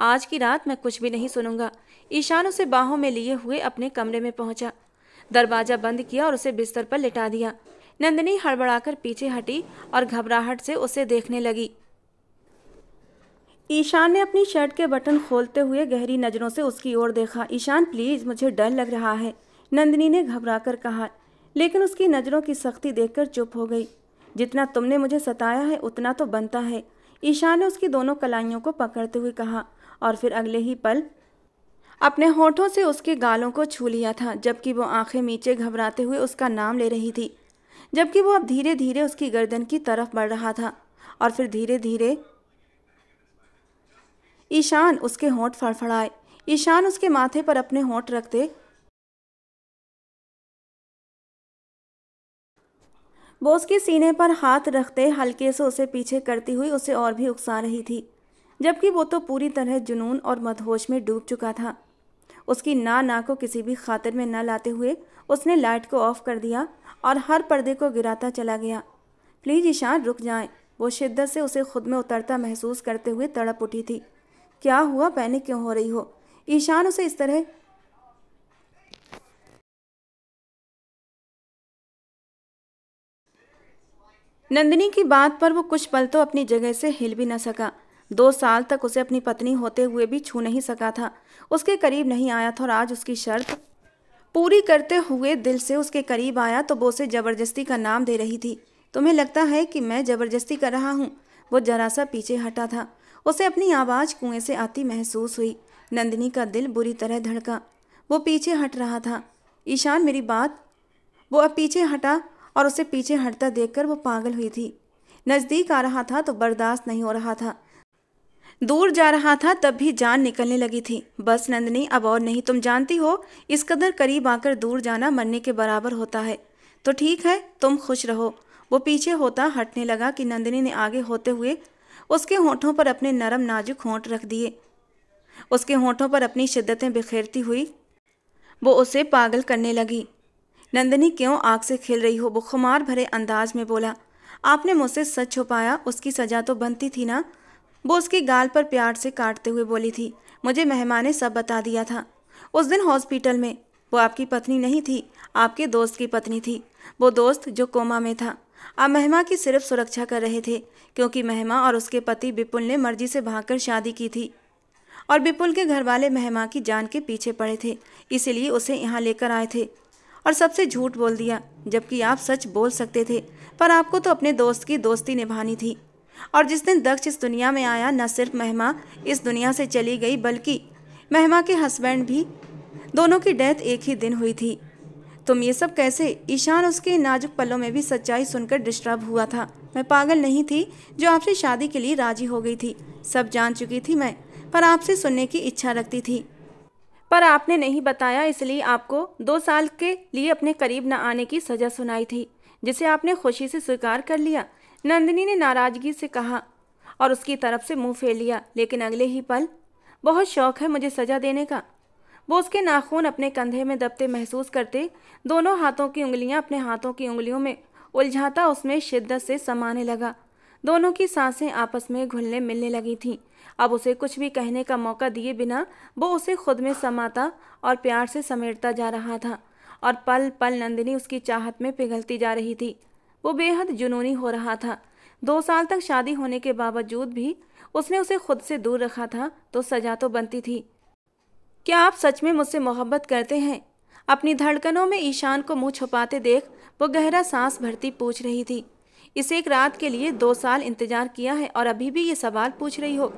आज की रात मैं कुछ भी नहीं सुनूंगा। ईशान उसे बाहों में लिए हुए अपने कमरे में पहुंचा, दरवाजा बंद किया और उसे बिस्तर पर लिटा दिया। नंदिनी हड़बड़ाकर पीछे हटी और घबराहट से उसे देखने लगी। ईशान ने अपनी शर्ट के बटन खोलते हुए गहरी नज़रों से उसकी ओर देखा। ईशान प्लीज़, मुझे डर लग रहा है, नंदिनी ने घबराकर कहा, लेकिन उसकी नज़रों की सख्ती देखकर चुप हो गई। जितना तुमने मुझे सताया है उतना तो बनता है, ईशान ने उसकी दोनों कलाइयों को पकड़ते हुए कहा और फिर अगले ही पल अपने होठों से उसके गालों को छू लिया था, जबकि वो आंखें नीचे घबराते हुए उसका नाम ले रही थी, जबकि वो अब धीरे धीरे उसकी गर्दन की तरफ बढ़ रहा था और फिर धीरे धीरे ईशान उसके होंठ फड़फड़ाए। ईशान उसके माथे पर अपने होंठ रखते वो उसके सीने पर हाथ रखते हल्के से उसे पीछे करती हुई उसे और भी उकसा रही थी, जबकि वो तो पूरी तरह जुनून और मदहोश में डूब चुका था। उसकी ना को किसी भी खातिर में न लाते हुए उसने लाइट को ऑफ कर दिया और हर पर्दे को गिराता चला गया। प्लीज़ ईशान, रुक जाएं। वो शिद्दत से उसे खुद में उतरता महसूस करते हुए तड़प उठी थी। क्या हुआ, पैनिक क्यों हो रही हो? ईशान उसे इस तरह नंदिनी की बात पर वो कुछ पल तो अपनी जगह से हिल भी न सका। 2 साल तक उसे अपनी पत्नी होते हुए भी छू नहीं सका था, उसके करीब नहीं आया था और आज उसकी शर्त पूरी करते हुए दिल से उसके करीब आया तो वो उसे ज़बरदस्ती का नाम दे रही थी। तुम्हें लगता है कि मैं ज़बरदस्ती कर रहा हूँ? वो जरा सा पीछे हटा था, उसे अपनी आवाज़ कुएं से आती महसूस हुई। नंदिनी का दिल बुरी तरह धड़का। वो पीछे हट रहा था। ईशान, मेरी बात। वो अब पीछे हटा और उसे पीछे हटता देखकर वो पागल हुई थी। नज़दीक आ रहा था तो बर्दाश्त नहीं हो रहा था, दूर जा रहा था तब भी जान निकलने लगी थी। बस नंदिनी, अब और नहीं, तुम जानती हो इस कदर करीब आकर दूर जाना मरने के बराबर होता है। तो ठीक है, तुम खुश रहो। वो पीछे होता हटने लगा कि नंदिनी ने आगे होते हुए उसके होठों पर अपने नरम नाजुक होंठ रख दिए, उसके होठों पर अपनी शिद्दतें बिखेरती हुई वो उसे पागल करने लगी। नंदिनी क्यों आग से खिल रही हो, वो खुमार भरे अंदाज में बोला। आपने मुझसे सच छुपाया, उसकी सजा तो बनती थी ना। वो उसके गाल पर प्यार से काटते हुए बोली थी। मुझे मेहमा ने सब बता दिया था। उस दिन हॉस्पिटल में वो आपकी पत्नी नहीं थी, आपके दोस्त की पत्नी थी। वो दोस्त जो कोमा में था। आप मेहमा की सिर्फ सुरक्षा कर रहे थे, क्योंकि मेहमा और उसके पति विपुल ने मर्जी से भागकर शादी की थी और विपुल के घर वाले मेहमा की जान के पीछे पड़े थे, इसीलिए उसे यहाँ लेकर आए थे और सबसे झूठ बोल दिया, जबकि आप सच बोल सकते थे। पर आपको तो अपने दोस्त की दोस्ती निभानी थी। और जिस दिन दक्ष इस दुनिया में आया, न सिर्फ मेहमा इस दुनिया से चली गई, बल्कि मेहमा के हस्बैंड भी, दोनों की डेथ एक ही दिन हुई थी। तुम ये सब कैसे? ईशान उसके नाजुक पलों में भी सच्चाई सुनकर डिस्टर्ब हुआ था। मैं पागल नहीं थी जो आपसे शादी के लिए राजी हो गई थी। सब जान चुकी थी मैं, पर आपसे सुनने की इच्छा रखती थी। पर आपने नहीं बताया, इसलिए आपको 2 साल के लिए अपने करीब न आने की सज़ा सुनाई थी, जिसे आपने खुशी से स्वीकार कर लिया। नंदिनी ने नाराज़गी से कहा और उसकी तरफ से मुंह फेर लिया। लेकिन अगले ही पल, बहुत शौक है मुझे सज़ा देने का। वो उसके नाखून अपने कंधे में दबते महसूस करते, दोनों हाथों की उंगलियां अपने हाथों की उंगलियों में उलझाता उसमें शिद्दत से समाने लगा। दोनों की सांसें आपस में घुलने मिलने लगी थीं। अब उसे कुछ भी कहने का मौका दिए बिना वो उसे खुद में समाता और प्यार से समेटता जा रहा था। और पल पल नंदिनी उसकी चाहत में पिघलती जा रही थी। वो बेहद जुनूनी हो रहा था। 2 साल तक शादी होने के बावजूद भी उसने उसे खुद से दूर रखा था, तो सजा तो बनती थी। क्या आप सच में मुझसे मोहब्बत करते हैं? अपनी धड़कनों में ईशान को मुंह छुपाते देख वो गहरा सांस भरती पूछ रही थी। इस एक रात के लिए 2 साल इंतजार किया है और अभी भी ये सवाल पूछ रही हो?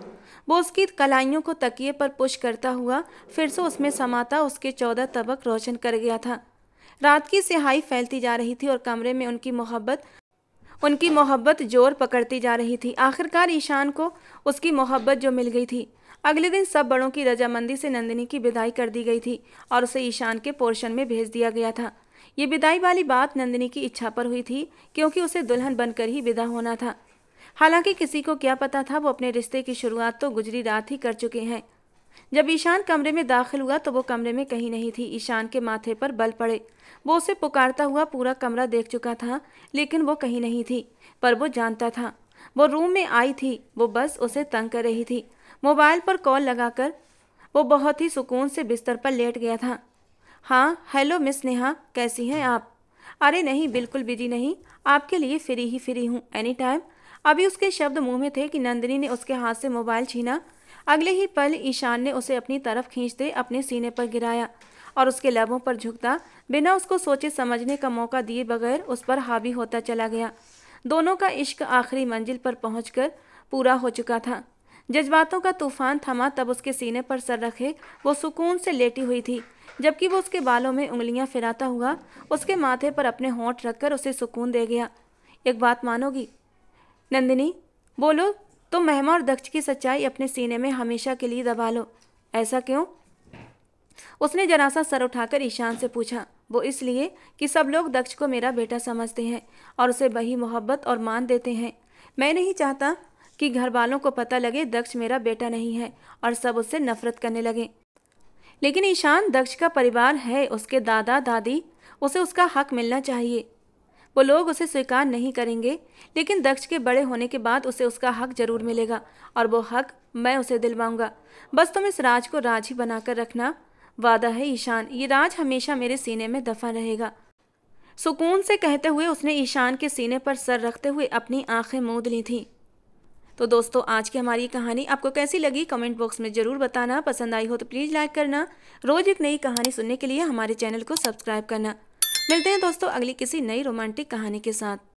वो उसकी कलाइयों को तकिए पर पुश करता हुआ फिर से उसमें समाता उसके 14 तबक रोशन कर गया था। रात की स्याही फैलती जा रही थी और कमरे में उनकी मोहब्बत जोर पकड़ती जा रही थी। आखिरकार ईशान को उसकी मोहब्बत जो मिल गई थी। अगले दिन सब बड़ों की रजामंदी से नंदिनी की विदाई कर दी गई थी और उसे ईशान के पोर्शन में भेज दिया गया था। ये विदाई वाली बात नंदिनी की इच्छा पर हुई थी, क्योंकि उसे दुल्हन बनकर ही विदा होना था। हालांकि किसी को क्या पता था, वो अपने रिश्ते की शुरुआत तो गुजरी रात ही कर चुके हैं। जब ईशान कमरे में दाखिल हुआ तो वो कमरे में कहीं नहीं थी। ईशान के माथे पर बल पड़े। वो उसे पुकारता हुआ पूरा कमरा देख चुका था, लेकिन वो कहीं नहीं थी। पर वो जानता था वो रूम में आई थी, वो बस उसे तंग कर रही थी। मोबाइल पर कॉल लगाकर वो बहुत ही सुकून से बिस्तर पर लेट गया था। हाँ, हेलो मिस नेहा, कैसी हैं आप? अरे नहीं, बिल्कुल बिजी नहीं, आपके लिए फ्री हूँ, एनी टाइम। अभी उसके शब्द मुंह में थे कि नंदिनी ने उसके हाथ से मोबाइल छीना। अगले ही पल ईशान ने उसे अपनी तरफ खींचते अपने सीने पर गिराया और उसके लबों पर झुकता, बिना उसको सोचे समझने का मौका दिए बगैर उस पर हावी होता चला गया। दोनों का इश्क आखिरी मंजिल पर पहुंचकर पूरा हो चुका था। जज्बातों का तूफान थमा तब उसके सीने पर सर रखे वो सुकून से लेटी हुई थी, जबकि वो उसके बालों में उंगलियां फिराता हुआ उसके माथे पर अपने होंठ रखकर उसे सुकून दे गया। एक बात मानोगी नंदिनी? बोलो, तुम मेहमा और दक्ष की सच्चाई अपने सीने में हमेशा के लिए दबा लो। ऐसा क्यों? उसने जरा सा सर उठाकर ईशान से पूछा। वो इसलिए कि सब लोग दक्ष को मेरा बेटा समझते हैं और उसे वही मोहब्बत और मान देते हैं। मैं नहीं चाहता कि घर वालों को पता लगे दक्ष मेरा बेटा नहीं है और सब उससे नफरत करने लगे। लेकिन ईशान दक्ष का परिवार है, उसके दादा दादी, उसे उसका हक मिलना चाहिए। वो लोग उसे स्वीकार नहीं करेंगे, लेकिन दक्ष के बड़े होने के बाद उसे उसका हक जरूर मिलेगा और वो हक मैं उसे दिलवाऊंगा। बस तुम इस राज को राज ही बनाकर रखना। वादा है ईशान, ये राज हमेशा मेरे सीने में दफन रहेगा। सुकून से कहते हुए उसने ईशान के सीने पर सर रखते हुए अपनी आंखें मूंद ली थीं। तो दोस्तों, आज की हमारी कहानी आपको कैसी लगी कमेंट बॉक्स में ज़रूर बताना। पसंद आई हो तो प्लीज़ लाइक करना। रोज़ एक नई कहानी सुनने के लिए हमारे चैनल को सब्सक्राइब करना। मिलते हैं दोस्तों अगली किसी नई रोमांटिक कहानी के साथ।